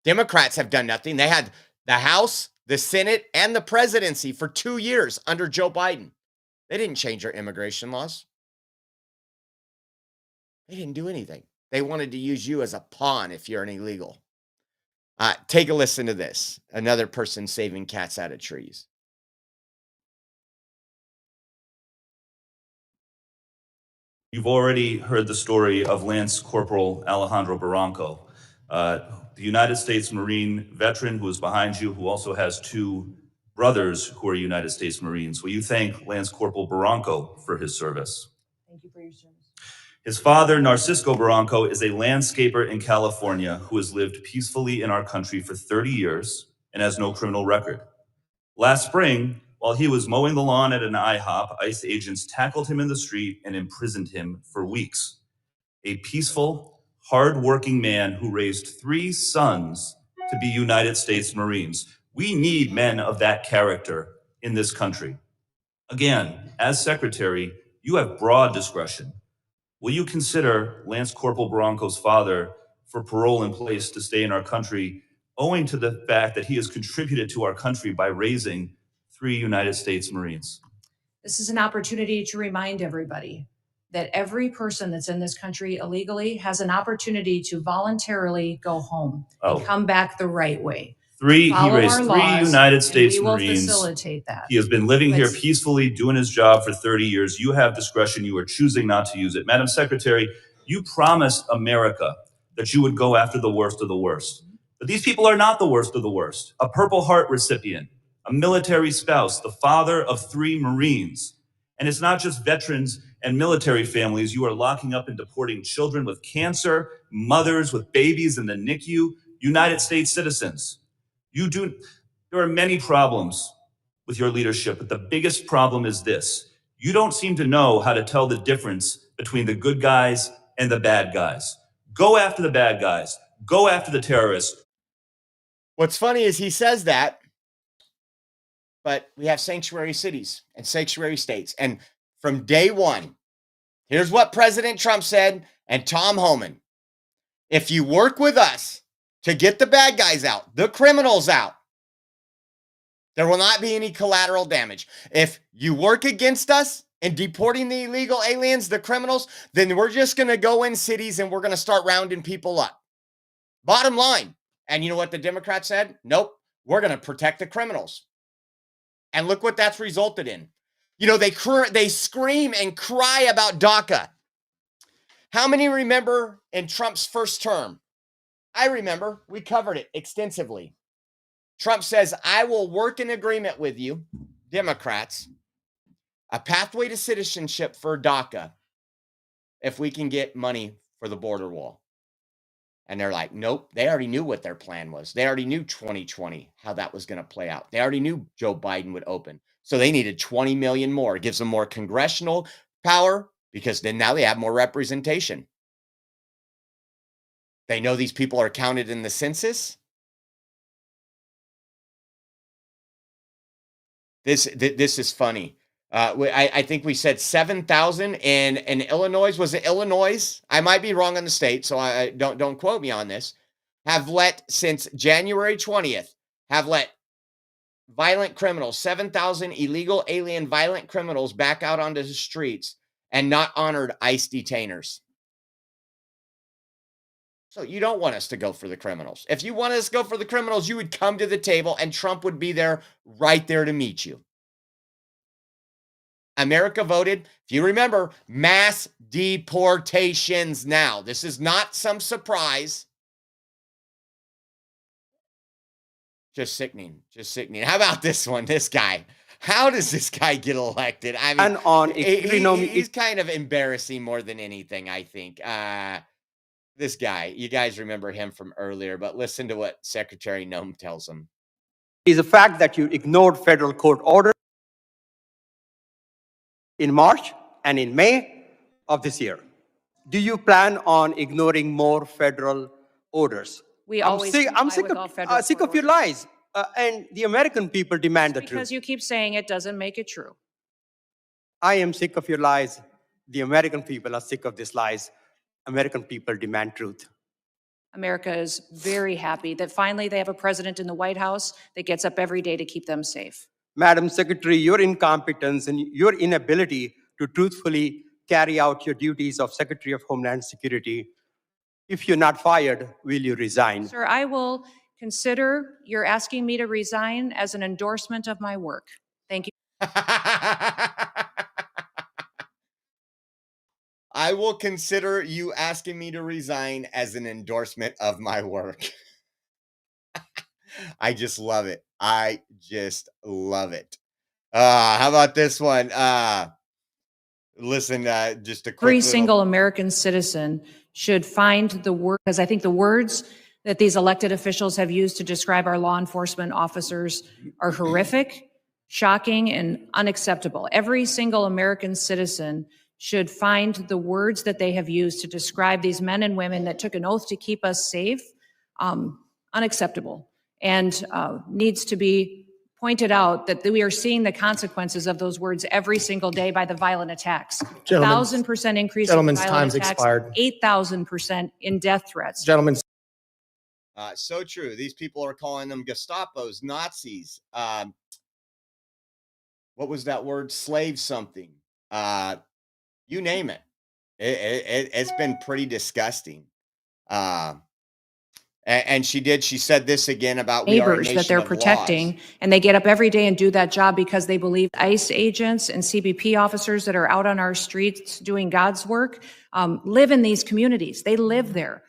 Democrats have done nothing. They had the House, the Senate, and the presidency for 2 years under Joe Biden. They didn't change their immigration laws. They didn't do anything. They wanted to use you as a pawn if you're an illegal. Take a listen to this. Another person saving cats out of trees. You've already heard the story of Lance Corporal Alejandro Barranco, the United States Marine veteran who is behind you, who also has two brothers who are United States Marines. Will you thank Lance Corporal Barranco for his service? Thank you for your service. His father, Narcisco Barranco, is a landscaper in California who has lived peacefully in our country for 30 years and has no criminal record. Last spring, while he was mowing the lawn at an IHOP, ICE agents tackled him in the street and imprisoned him for weeks. A peaceful, hard-working man who raised 3 sons to be United States Marines. We need men of that character in this country. Again, as secretary, You have broad discretion. Will you consider Lance Corporal Bronco's father for parole in place to stay in our country, owing to the fact that he has contributed to our country by raising 3 United States Marines? This is an opportunity to remind everybody that every person that's in this country illegally has an opportunity to voluntarily go home and come back the right way. He Follow raised our 3 laws, United and States we will Marines. facilitate that. He has been living here But- peacefully, doing his job for 30 years. You have discretion. You are choosing not to use it. Madam Secretary, you promised America that you would go after the worst of the worst. But these people are not the worst of the worst. A Purple Heart recipient, a military spouse, the father of 3 Marines. And it's not just veterans and military families. You are locking up and deporting children with cancer, mothers with babies in the NICU, United States citizens. There are many problems with your leadership, but the biggest problem is this. You don't seem to know how to tell the difference between the good guys and the bad guys. Go after the bad guys. Go after the terrorists. What's funny is he says that, but we have sanctuary cities and sanctuary states. And from day one, here's what President Trump said and Tom Homan. If you work with us to get the bad guys out, the criminals out, there will not be any collateral damage. If you work against us in deporting the illegal aliens, the criminals, then we're just going to go in cities and we're going to start rounding people up. Bottom line. And you know what the Democrats said? Nope, we're going to protect the criminals. And look what that's resulted in. You know, they scream and cry about DACA. How many remember in Trump's first term? I remember. We covered it extensively. Trump says, I will work in agreement with you, Democrats, a pathway to citizenship for DACA if we can get money for the border wall. And they're like, nope, they already knew what their plan was. They already knew 2020, how that was going to play out. They already knew Joe Biden would open. So they needed 20 million more. It gives them more congressional power because then now they have more representation. They know these people are counted in the census. This is funny. I think we said 7,000 in Illinois. Was it Illinois? I might be wrong on the state, so I don't quote me on this. Have let since January 20th. Have let violent criminals, 7,000 illegal alien violent criminals back out onto the streets and not honored ICE detainers. So you don't want us to go for the criminals. If you want us to go for the criminals, you would come to the table and Trump would be there, right there to meet you. America voted, if you remember, mass deportations now. This is not some surprise. Just sickening. Just sickening. How about this one? This guy. How does this guy get elected? I mean, he's kind of embarrassing more than anything, I think. This guy, you guys remember him from earlier, but listen to what Secretary Noem tells him. Is the fact that you ignored federal court orders in March and in May of this year. Do you plan on ignoring more federal orders? We always comply with all federal sick of your lies, and the American people demand the truth. Because you keep saying it doesn't make it true. I am sick of your lies. The American people are sick of these lies. American people demand truth. America is very happy that finally they have a president in the White House that gets up every day to keep them safe. Madam Secretary, your incompetence and your inability to truthfully carry out your duties of Secretary of Homeland Security, if you're not fired, will you resign? Sir, I will consider your asking me to resign as an endorsement of my work. Thank you. I will consider you asking me to resign as an endorsement of my work. I just love it. I just love it. How about this one? Listen, just a quick Every single American citizen should find the word, because I think the words that these elected officials have used to describe our law enforcement officers are horrific, shocking, and unacceptable. Every single American citizen should find the words that they have used to describe these men and women that took an oath to keep us safe unacceptable and needs to be pointed out that we are seeing the consequences of those words every single day by the violent attacks. Gentlemen's- 1,000% increase in gentlemen's violent time's attacks, expired. 8,000% in death threats. Gentlemen. So true. These people are calling them Gestapos, Nazis. What was that word? Slave something. You name it. It's been pretty disgusting. And she said this again about we are a Neighbors nation that they're of protecting, laws. and they get up every day and do that job because they believe ICE agents and CBP officers that are out on our streets doing God's work live in these communities. They live there.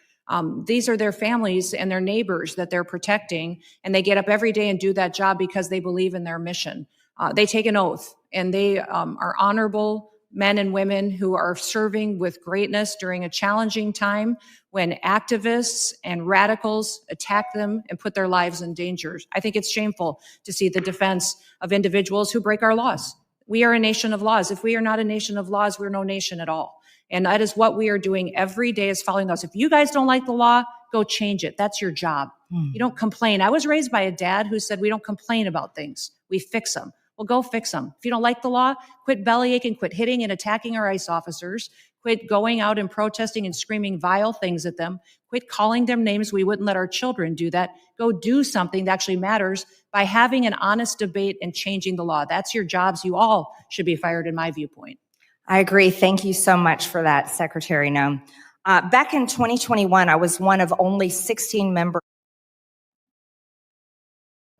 These are their families and their neighbors that they're protecting, and they get up every day and do that job because they believe in their mission. They take an oath, and they are honorable men and women who are serving with greatness during a challenging time when activists and radicals attack them and put their lives in danger. I think it's shameful to see the defense of individuals who break our laws. We are a nation of laws. If we are not a nation of laws, we're no nation at all. And that is what we are doing every day, is following those. If you guys don't like the law, go change it. That's your job. You don't complain. I was raised by a dad who said we don't complain about things. We fix them. Well, go fix them. If you don't like the law, quit bellyaching, quit hitting and attacking our ICE officers, quit going out and protesting and screaming vile things at them, quit calling them names. We wouldn't let our children do that. Go do something that actually matters by having an honest debate and changing the law. That's your jobs. You all should be fired, in my viewpoint. I agree. Thank you so much for that, Secretary Noem. Back in 2021, I was one of only 16 members.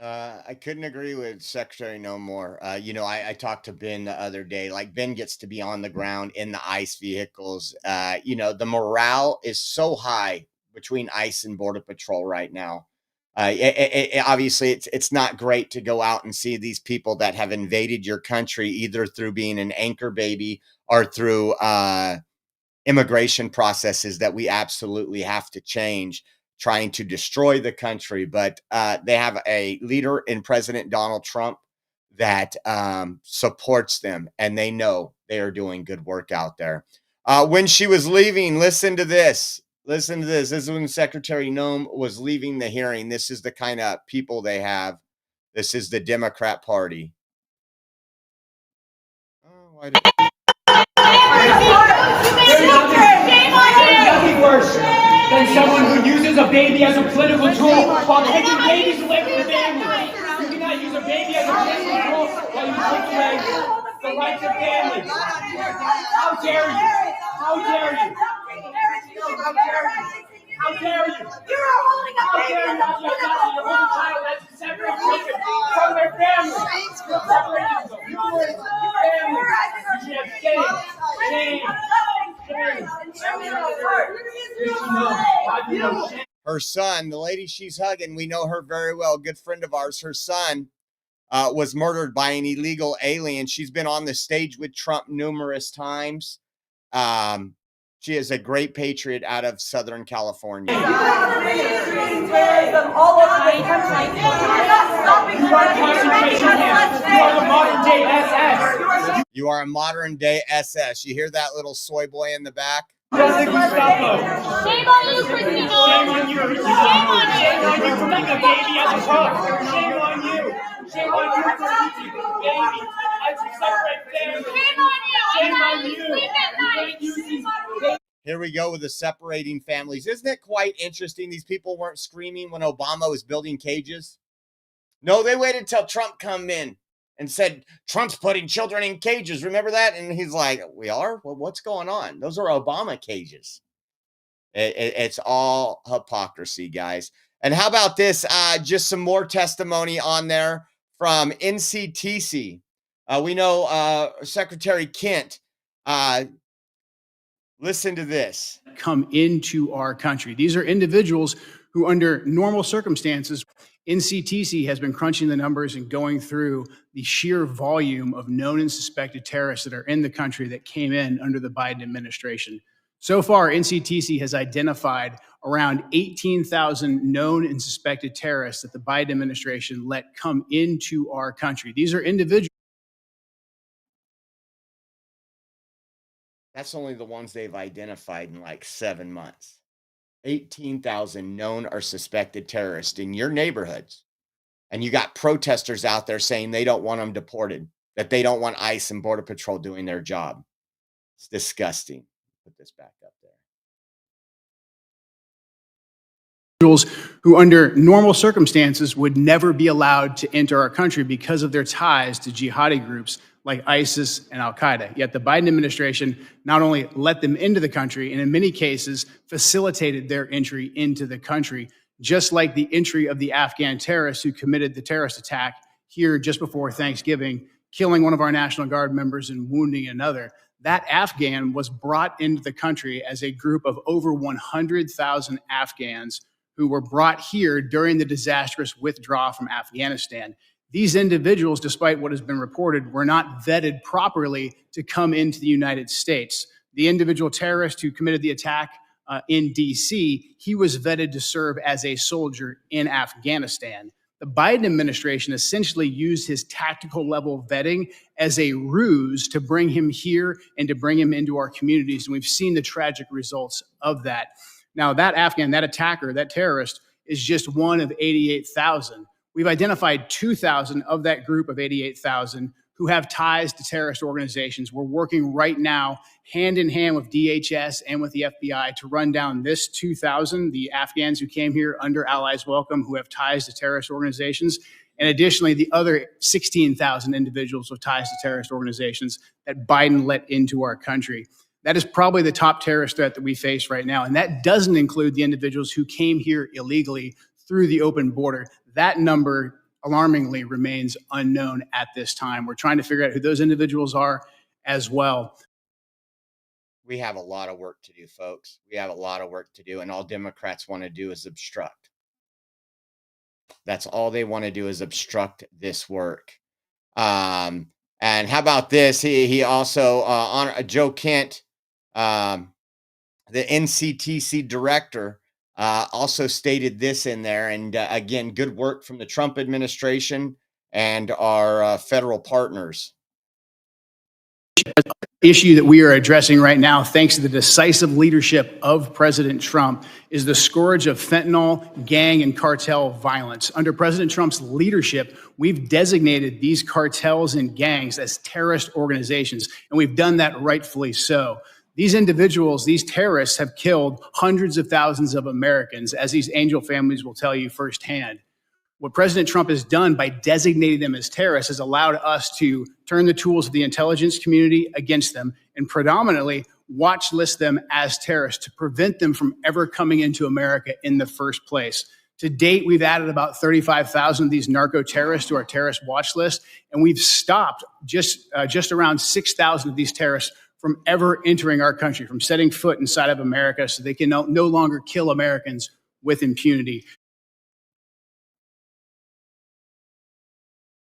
I couldn't agree with Secretary No more. I talked to Ben the other day. Like, Ben gets to be on the ground in the ICE vehicles. The morale is so high between ICE and Border Patrol right now. Obviously, it's not great to go out and see these people that have invaded your country, either through being an anchor baby or through immigration processes that we absolutely have to change, trying to destroy the country. But they have a leader in President Donald Trump that supports them, and they know they are doing good work out there. When she was leaving, listen to this. Listen to this. This is when Secretary Noem was leaving the hearing. This is the kind of people they have. This is the Democrat Party. There's nothing worse than someone who uses a baby as a political tool while taking babies away from the family. You cannot use a baby as a political tool while you take away the rights of families. How dare you? How dare you? How dare you? How dare you? You're holding up baby. You're holding a child that's separate from their family. You're separating them. You're family. You should have shame. Her son, the lady she's hugging, we know her very well, good friend of ours. Her son was murdered by an illegal alien. She's been on the stage with Trump numerous times. She is a great patriot out of Southern California. You are concentration camps. You are the modern day SS. You are a modern day SS. You hear that little soy boy in the back? Shame on you, Kristi Noem. Shame on you. Shame on you. Shame on you for making a baby as a child. Shame on you. Shame on you for using a baby as a separate family. Shame on you. Shame on you. Here we go with the separating families. Isn't it quite interesting? These people weren't screaming when Obama was building cages. No, they waited till Trump come in and said, Trump's putting children in cages. Remember that? And he's like, we are? Well, what's going on? Those are Obama cages. It's all hypocrisy, guys. And how about this? Just some more testimony on there from NCTC. We know Secretary Kent. Listen to this. Come into our country. These are individuals who, under normal circumstances, NCTC has been crunching the numbers and going through the sheer volume of known and suspected terrorists that are in the country that came in under the Biden administration. So far, NCTC has identified around 18,000 known and suspected terrorists that the Biden administration let come into our country. These are individuals. That's only the ones they've identified in like 7 months. 18,000 known or suspected terrorists in your neighborhoods. And you got protesters out there saying they don't want them deported, that they don't want ICE and Border Patrol doing their job. It's disgusting. Put this back up there. Who under normal circumstances would never be allowed to enter our country because of their ties to jihadi groups like ISIS and Al-Qaeda. Yet the Biden administration not only let them into the country, and in many cases facilitated their entry into the country, just like the entry of the Afghan terrorists who committed the terrorist attack here just before Thanksgiving, killing one of our National Guard members and wounding another. That Afghan was brought into the country as a group of over 100,000 Afghans who were brought here during the disastrous withdrawal from Afghanistan. These individuals, despite what has been reported, were not vetted properly to come into the United States. The individual terrorist who committed the attack in DC, he was vetted to serve as a soldier in Afghanistan. The Biden administration essentially used his tactical level vetting as a ruse to bring him here and to bring him into our communities. And we've seen the tragic results of that. Now, that Afghan, that attacker, that terrorist is just one of 88,000. We've identified 2,000 of that group of 88,000 who have ties to terrorist organizations. We're working right now hand in hand with DHS and with the FBI to run down this 2,000, the Afghans who came here under Allies Welcome who have ties to terrorist organizations, and additionally the other 16,000 individuals with ties to terrorist organizations that Biden let into our country. That is probably the top terrorist threat that we face right now, and that doesn't include the individuals who came here illegally through the open border. That number alarmingly remains unknown at this time. We're trying to figure out who those individuals are as well. We have a lot of work to do, folks. We have a lot of work to do, and all Democrats want to do is obstruct. That's all they want to do is obstruct this work. And how about this? He also, Joe Kent, the NCTC director, also stated this in there. And again, good work from the Trump administration and our federal partners. Issue that we are addressing right now, thanks to the decisive leadership of President Trump, is the scourge of fentanyl, gang, and cartel violence. Under President Trump's leadership, we've designated these cartels and gangs as terrorist organizations, and we've done that rightfully so. These individuals, these terrorists, have killed hundreds of thousands of Americans, as these angel families will tell you firsthand. What President Trump has done by designating them as terrorists has allowed us to turn the tools of the intelligence community against them and predominantly watch list them as terrorists to prevent them from ever coming into America in the first place. To date, we've added about 35,000 of these narco-terrorists to our terrorist watch list, and we've stopped just around 6,000 of these terrorists from ever entering our country, from setting foot inside of America, so they can no longer kill Americans with impunity.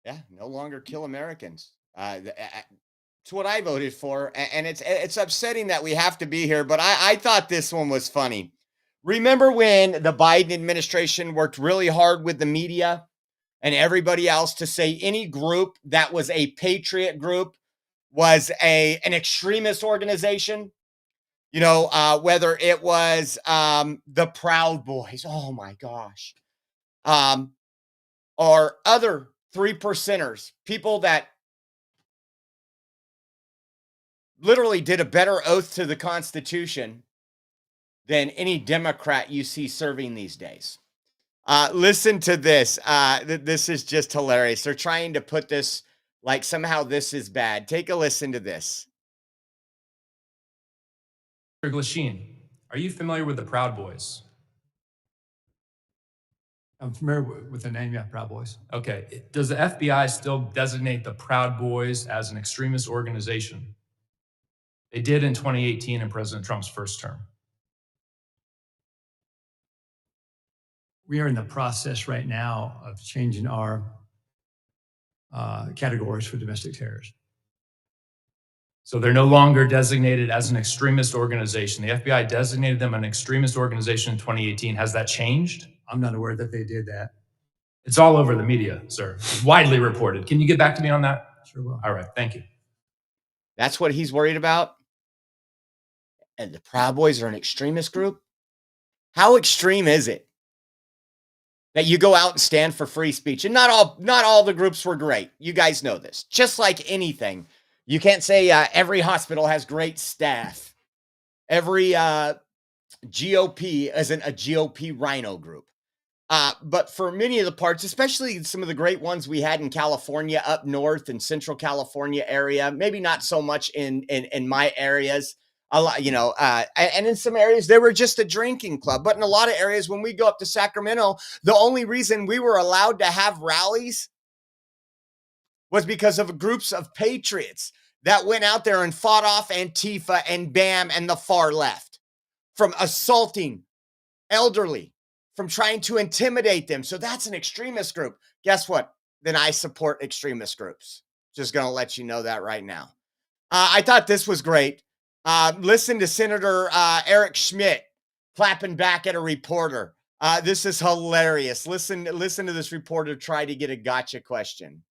Yeah, no longer kill Americans. It's what I voted for, and it's upsetting that we have to be here, but I thought this one was funny. Remember when the Biden administration worked really hard with the media and everybody else to say any group that was a patriot group was an extremist organization? You know, whether it was the Proud Boys, oh my gosh, or other 3%ers, people that literally did a better oath to the Constitution than any Democrat you see serving these days. Listen to this. This is just hilarious. They're trying to put this like somehow this is bad. Take a listen to this. Mr. Glasheen, are you familiar with the Proud Boys? I'm familiar with the name, yeah, Proud Boys. Okay. Does the FBI still designate the Proud Boys as an extremist organization? They did in 2018 in President Trump's first term. We are in the process right now of changing our categories for domestic terrorism. So they're no longer designated as an extremist organization. The FBI designated them an extremist organization in 2018. Has that changed? I'm not aware that they did that. It's all over the media, sir. It's widely reported. Can you get back to me on that? Sure will. All right, thank you. That's what he's worried about? And the Proud Boys are an extremist group? How extreme is it? that you go out and stand for free speech. And not all the groups were great. You guys know this. Just like anything, you can't say every hospital has great staff. Every GOP isn't a GOP rhino group. But for many of the parts, especially some of the great ones we had in California, up north and Central California area, maybe not so much in my areas, a lot, and in some areas they were just a drinking club. But in a lot of areas, when we go up to Sacramento, the only reason we were allowed to have rallies was because of groups of patriots that went out there and fought off Antifa and BAM and the far left from assaulting elderly, from trying to intimidate them. So that's an extremist group. Guess what? Then I support extremist groups. Just going to let you know that right now. I thought this was great. Listen to Senator Eric Schmidt clapping back at a reporter. This is hilarious. Listen to this reporter try to get a gotcha question.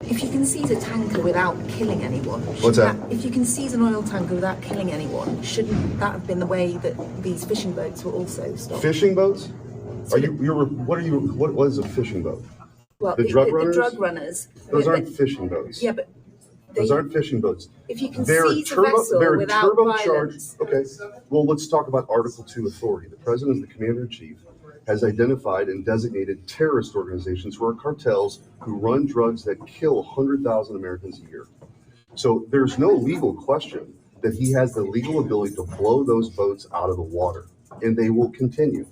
If you can seize a tanker without killing anyone, what's that? If you can seize an oil tanker without killing anyone, shouldn't that have been the way that these fishing boats were also stopped? Fishing boats? What is a fishing boat? Well, the drug runners? The drug runners. Those aren't fishing boats. Yeah, but those aren't fishing boats. If you can seize a vessel without violence. Okay. Well, let's talk about Article 2 authority. The president, the commander-in-chief, has identified and designated terrorist organizations who are cartels who run drugs that kill 100,000 Americans a year. So there's no legal question that he has the legal ability to blow those boats out of the water, and they will continue.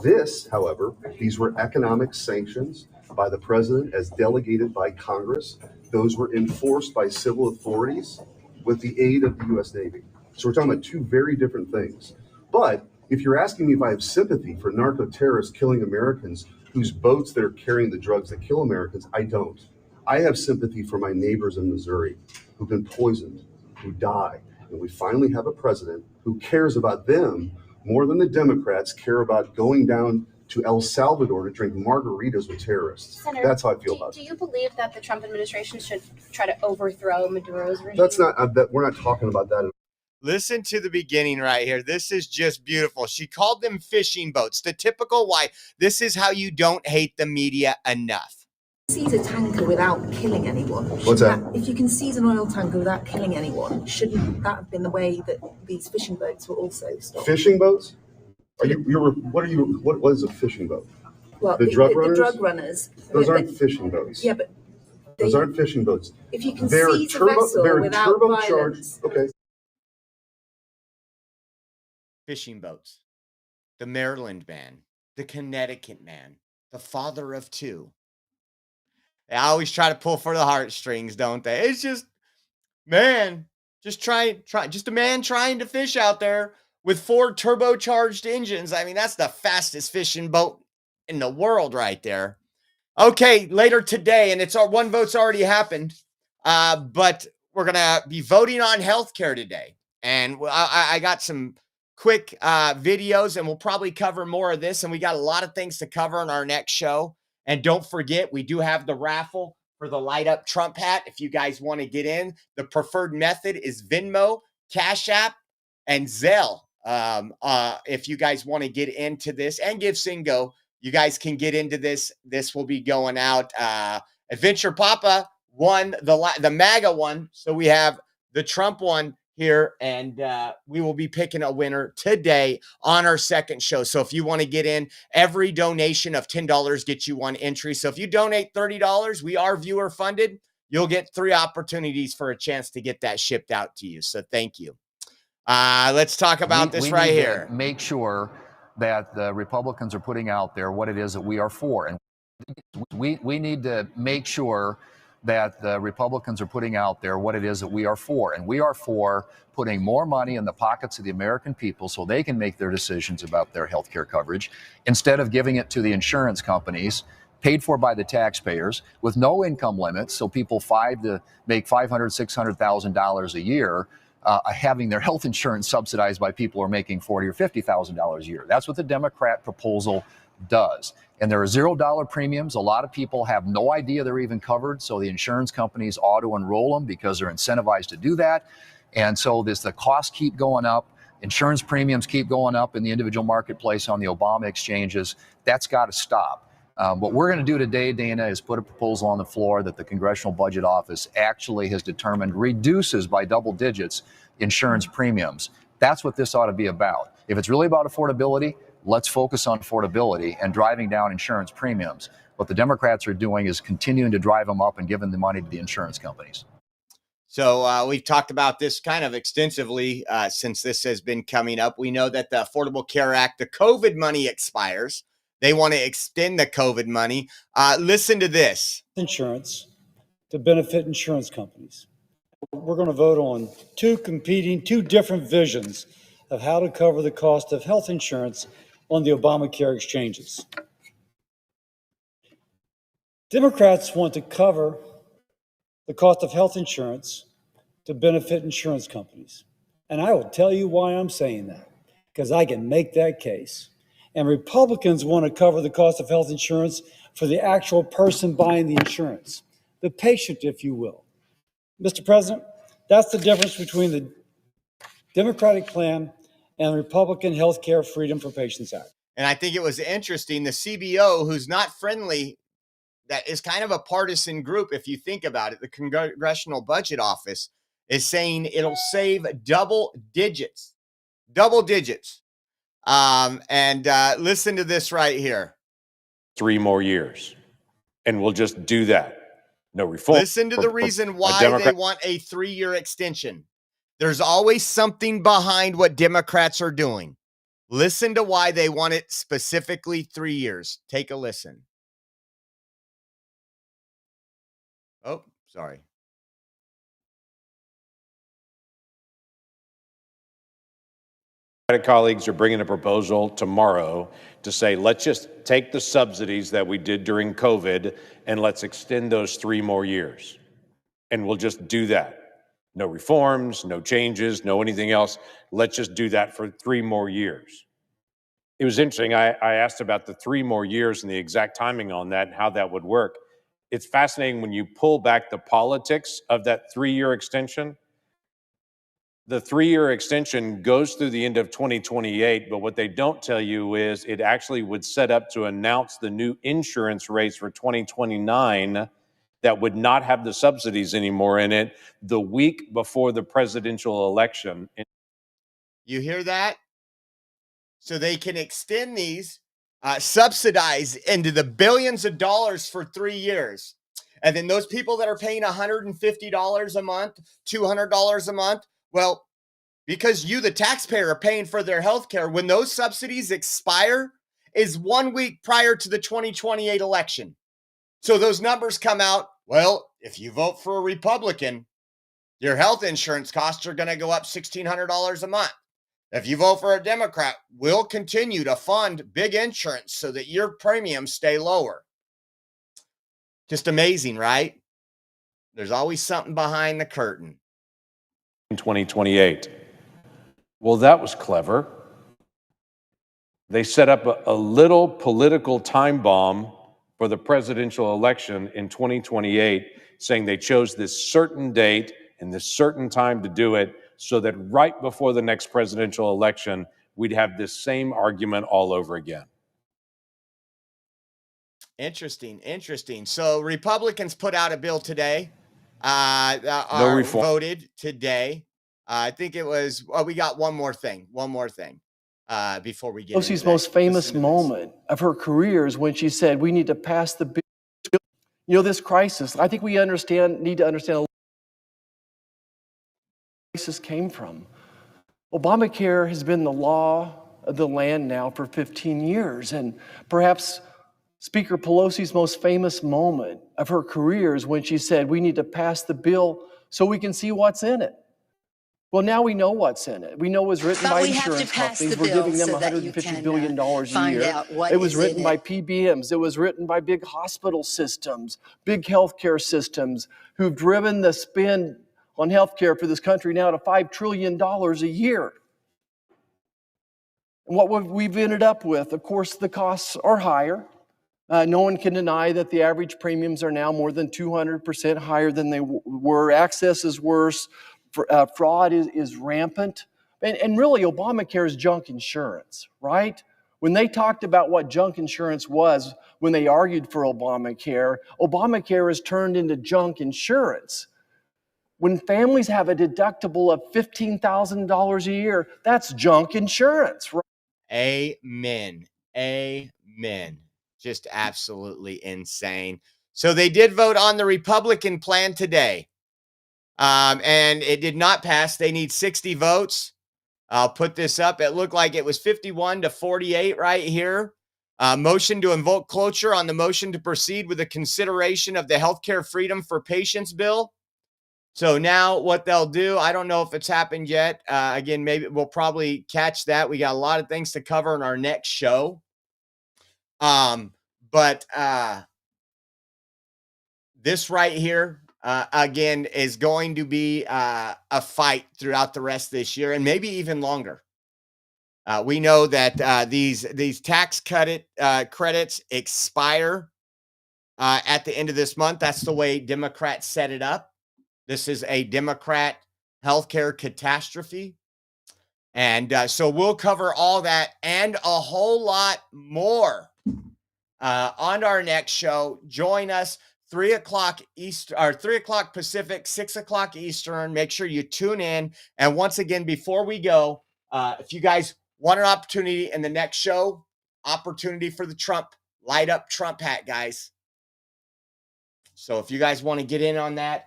This, however, these were economic sanctions by the president as delegated by Congress. Those were enforced by civil authorities with the aid of the U.S. Navy. So we're talking about two very different things. But if you're asking me if I have sympathy for narco-terrorists killing Americans whose boats that are carrying the drugs that kill Americans, I don't. I have sympathy for my neighbors in Missouri who've been poisoned, who die. And we finally have a president who cares about them more than the Democrats care about going down to El Salvador to drink margaritas with terrorists. Senator, that's how I feel about it. Do you believe that the Trump administration should try to overthrow Maduro's regime? That's not, we're not talking about that. Listen to the beginning right here. This is just beautiful. She called them fishing boats. The typical why. This is how you don't hate the media enough. Seize a tanker without killing anyone. What's that? If you can seize an oil tanker without killing anyone, shouldn't that have been the way that these fishing boats were also stopped? Fishing boats? What is a fishing boat? Well, the drug runners? The drug runners. Those aren't fishing boats. Yeah, but those aren't fishing boats. If you can seize a vessel without violence. Okay. Fishing boats. The Maryland man, the Connecticut man, the father of two. They always try to pull for the heartstrings, don't they? It's just, man, just a man trying to fish out there with 4 turbocharged engines. I mean, that's the fastest fishing boat in the world right there. Okay, later today, and one vote's already happened, but we're going to be voting on healthcare today. And I got some quick videos, and we'll probably cover more of this, and we got a lot of things to cover on our next show. And don't forget, we do have the raffle for the light up Trump hat. If you guys want to get in, the preferred method is Venmo, Cash App, and Zelle. If you guys want to get into this, and Give Singo, you guys can get into this. This will be going out. Adventure Papa won the MAGA one. So we have the Trump one here, and we will be picking a winner today on our second show. So if you want to get in, every donation of $10 gets you one entry. So if you donate $30, we are viewer funded. You'll get 3 opportunities for a chance to get that shipped out to you. So thank you. Let's talk about this right here. Make sure that the Republicans are putting out there what it is that we are for. And we need to make sure that the Republicans are putting out there what it is that we are for. And we are for putting more money in the pockets of the American people so they can make their decisions about their health care coverage instead of giving it to the insurance companies paid for by the taxpayers with no income limits. So people make $500,000, $600,000 a year having their health insurance subsidized by people who are making $40,000 or $50,000 a year. That's what the Democrat proposal does. And there are $0 premiums. A lot of people have no idea they're even covered. So the insurance companies auto enroll them because they're incentivized to do that. And so the costs keep going up. Insurance premiums keep going up in the individual marketplace on the Obama exchanges. That's got to stop. What we're going to do today, Dana, is put a proposal on the floor that the Congressional Budget Office actually has determined reduces by double digits insurance premiums. That's what this ought to be about. If it's really about affordability, let's focus on affordability and driving down insurance premiums. What the Democrats are doing is continuing to drive them up and giving the money to the insurance companies. So we've talked about this kind of extensively since this has been coming up. We know that the Affordable Care Act, the COVID money expires. They want to extend the COVID money. Listen to this. Insurance to benefit insurance companies. We're going to vote on two different visions of how to cover the cost of health insurance on the Obamacare exchanges. Democrats want to cover the cost of health insurance to benefit insurance companies. And I will tell you why I'm saying that, because I can make that case. And Republicans want to cover the cost of health insurance for the actual person buying the insurance, the patient, if you will. Mr. President, that's the difference between the Democratic plan and the Republican Health Care Freedom for Patients Act. And I think it was interesting, the CBO, who's not friendly, that is kind of a partisan group, if you think about it, the Congressional Budget Office is saying it'll save double digits. Listen to this right here. 3 more years. And we'll just do that. No reform. Listen to the reason why they want a 3-year extension. There's always something behind what Democrats are doing. Listen to why they want it specifically 3 years. Take a listen. Oh, sorry. Colleagues are bringing a proposal tomorrow to say, let's just take the subsidies that we did during COVID and let's extend those 3 more years. And we'll just do that. No reforms, no changes, no anything else. Let's just do that for 3 more years. It was interesting. I asked about the 3 more years and the exact timing on that and how that would work. It's fascinating when you pull back the politics of that 3-year extension. The 3-year extension goes through the end of 2028, but what they don't tell you is it actually would set up to announce the new insurance rates for 2029 that would not have the subsidies anymore in it the week before the presidential election. You hear that? So they can extend these, subsidize into the billions of dollars for 3 years. And then those people that are paying $150 a month, $200 a month, well, because you, the taxpayer, are paying for their health care, when those subsidies expire is 1 week prior to the 2028 election. So those numbers come out, well, if you vote for a Republican, your health insurance costs are going to go up $1,600 a month. If you vote for a Democrat, we'll continue to fund big insurance so that your premiums stay lower. Just amazing, right? There's always something behind the curtain. In 2028. Well, that was clever. They set up a little political time bomb for the presidential election in 2028, saying they chose this certain date and this certain time to do it so that right before the next presidential election, we'd have this same argument all over again. Interesting. So Republicans put out a bill today. No reform. Voted today. I think it was, we got one more thing before we get into Pelosi's that. most famous moment of her career is when she said, we need to pass the bill. You know, this crisis, I think we need to understand where the crisis came from. Obamacare has been the law of the land now for 15 years, and perhaps Speaker Pelosi's most famous moment of her career is when she said, we need to pass the bill so we can see what's in it. Well, now we know what's in it. We know it was written by insurance companies. We're giving them $150 billion a year. It was written by PBMs. It was written by big hospital systems, big healthcare systems who've driven the spend on healthcare for this country now to $5 trillion a year. And what we've ended up with, of course, the costs are higher. No one can deny that the average premiums are now more than 200% higher than they were. Access is worse. Fraud is rampant. And really, Obamacare is junk insurance, right? When they talked about what junk insurance was when they argued for Obamacare, Obamacare has turned into junk insurance. When families have a deductible of $15,000 a year, that's junk insurance, right? Amen. Amen. Just absolutely insane. So they did vote on the Republican plan today. And it did not pass. They need 60 votes. I'll put this up. It looked like it was 51 to 48 right here. Motion to invoke cloture on the motion to proceed with the consideration of the healthcare freedom for patients bill. So now what they'll do, I don't know if it's happened yet. Again, maybe we'll probably catch that. We got a lot of things to cover in our next show. But this right here, again, is going to be a fight throughout the rest of this year and maybe even longer. We know that these tax credits expire at the end of this month. That's the way Democrats set it up. This is a Democrat healthcare catastrophe. And so we'll cover all that and a whole lot more on our next show. Join us 3 o'clock Eastern, or 3 o'clock Pacific, 6 o'clock Eastern. Make sure you tune in. And once again, before we go, if you guys want an opportunity in the next show, opportunity for the Trump, light up Trump hat, guys. So if you guys want to get in on that,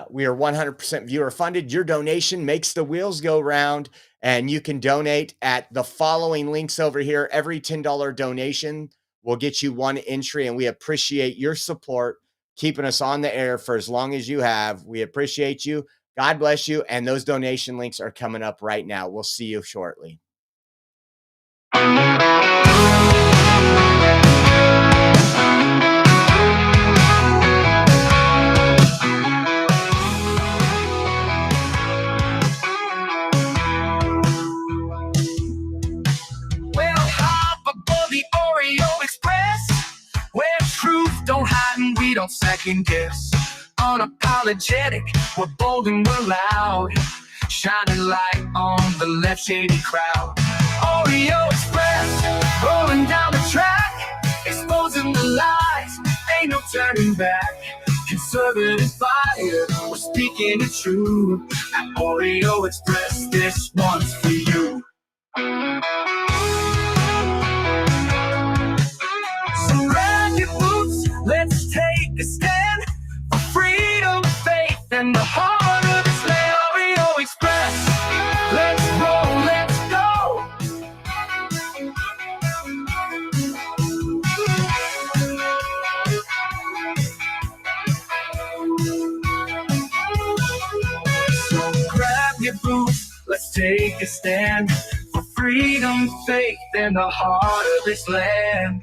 we are 100% viewer funded. Your donation makes the wheels go round, and you can donate at the following links over here. Every $10 donation will get you one entry, and we appreciate your support, keeping us on the air for as long as you have. We appreciate you. God bless you. And those donation links are coming up right now. We'll see you shortly. The Oreo Express, where truth don't hide and we don't second guess. Unapologetic, we're bold and we're loud, shining light on the left shady crowd. Oreo Express, rolling down the track, exposing the lies, ain't no turning back. Conservative fire, we're speaking the truth. At Oreo Express, this one's for you. Let's take a stand for freedom, faith, and the heart of this land. Oreo Express, let's roll, let's go. So grab your boots, let's take a stand for freedom, faith, and the heart of this land.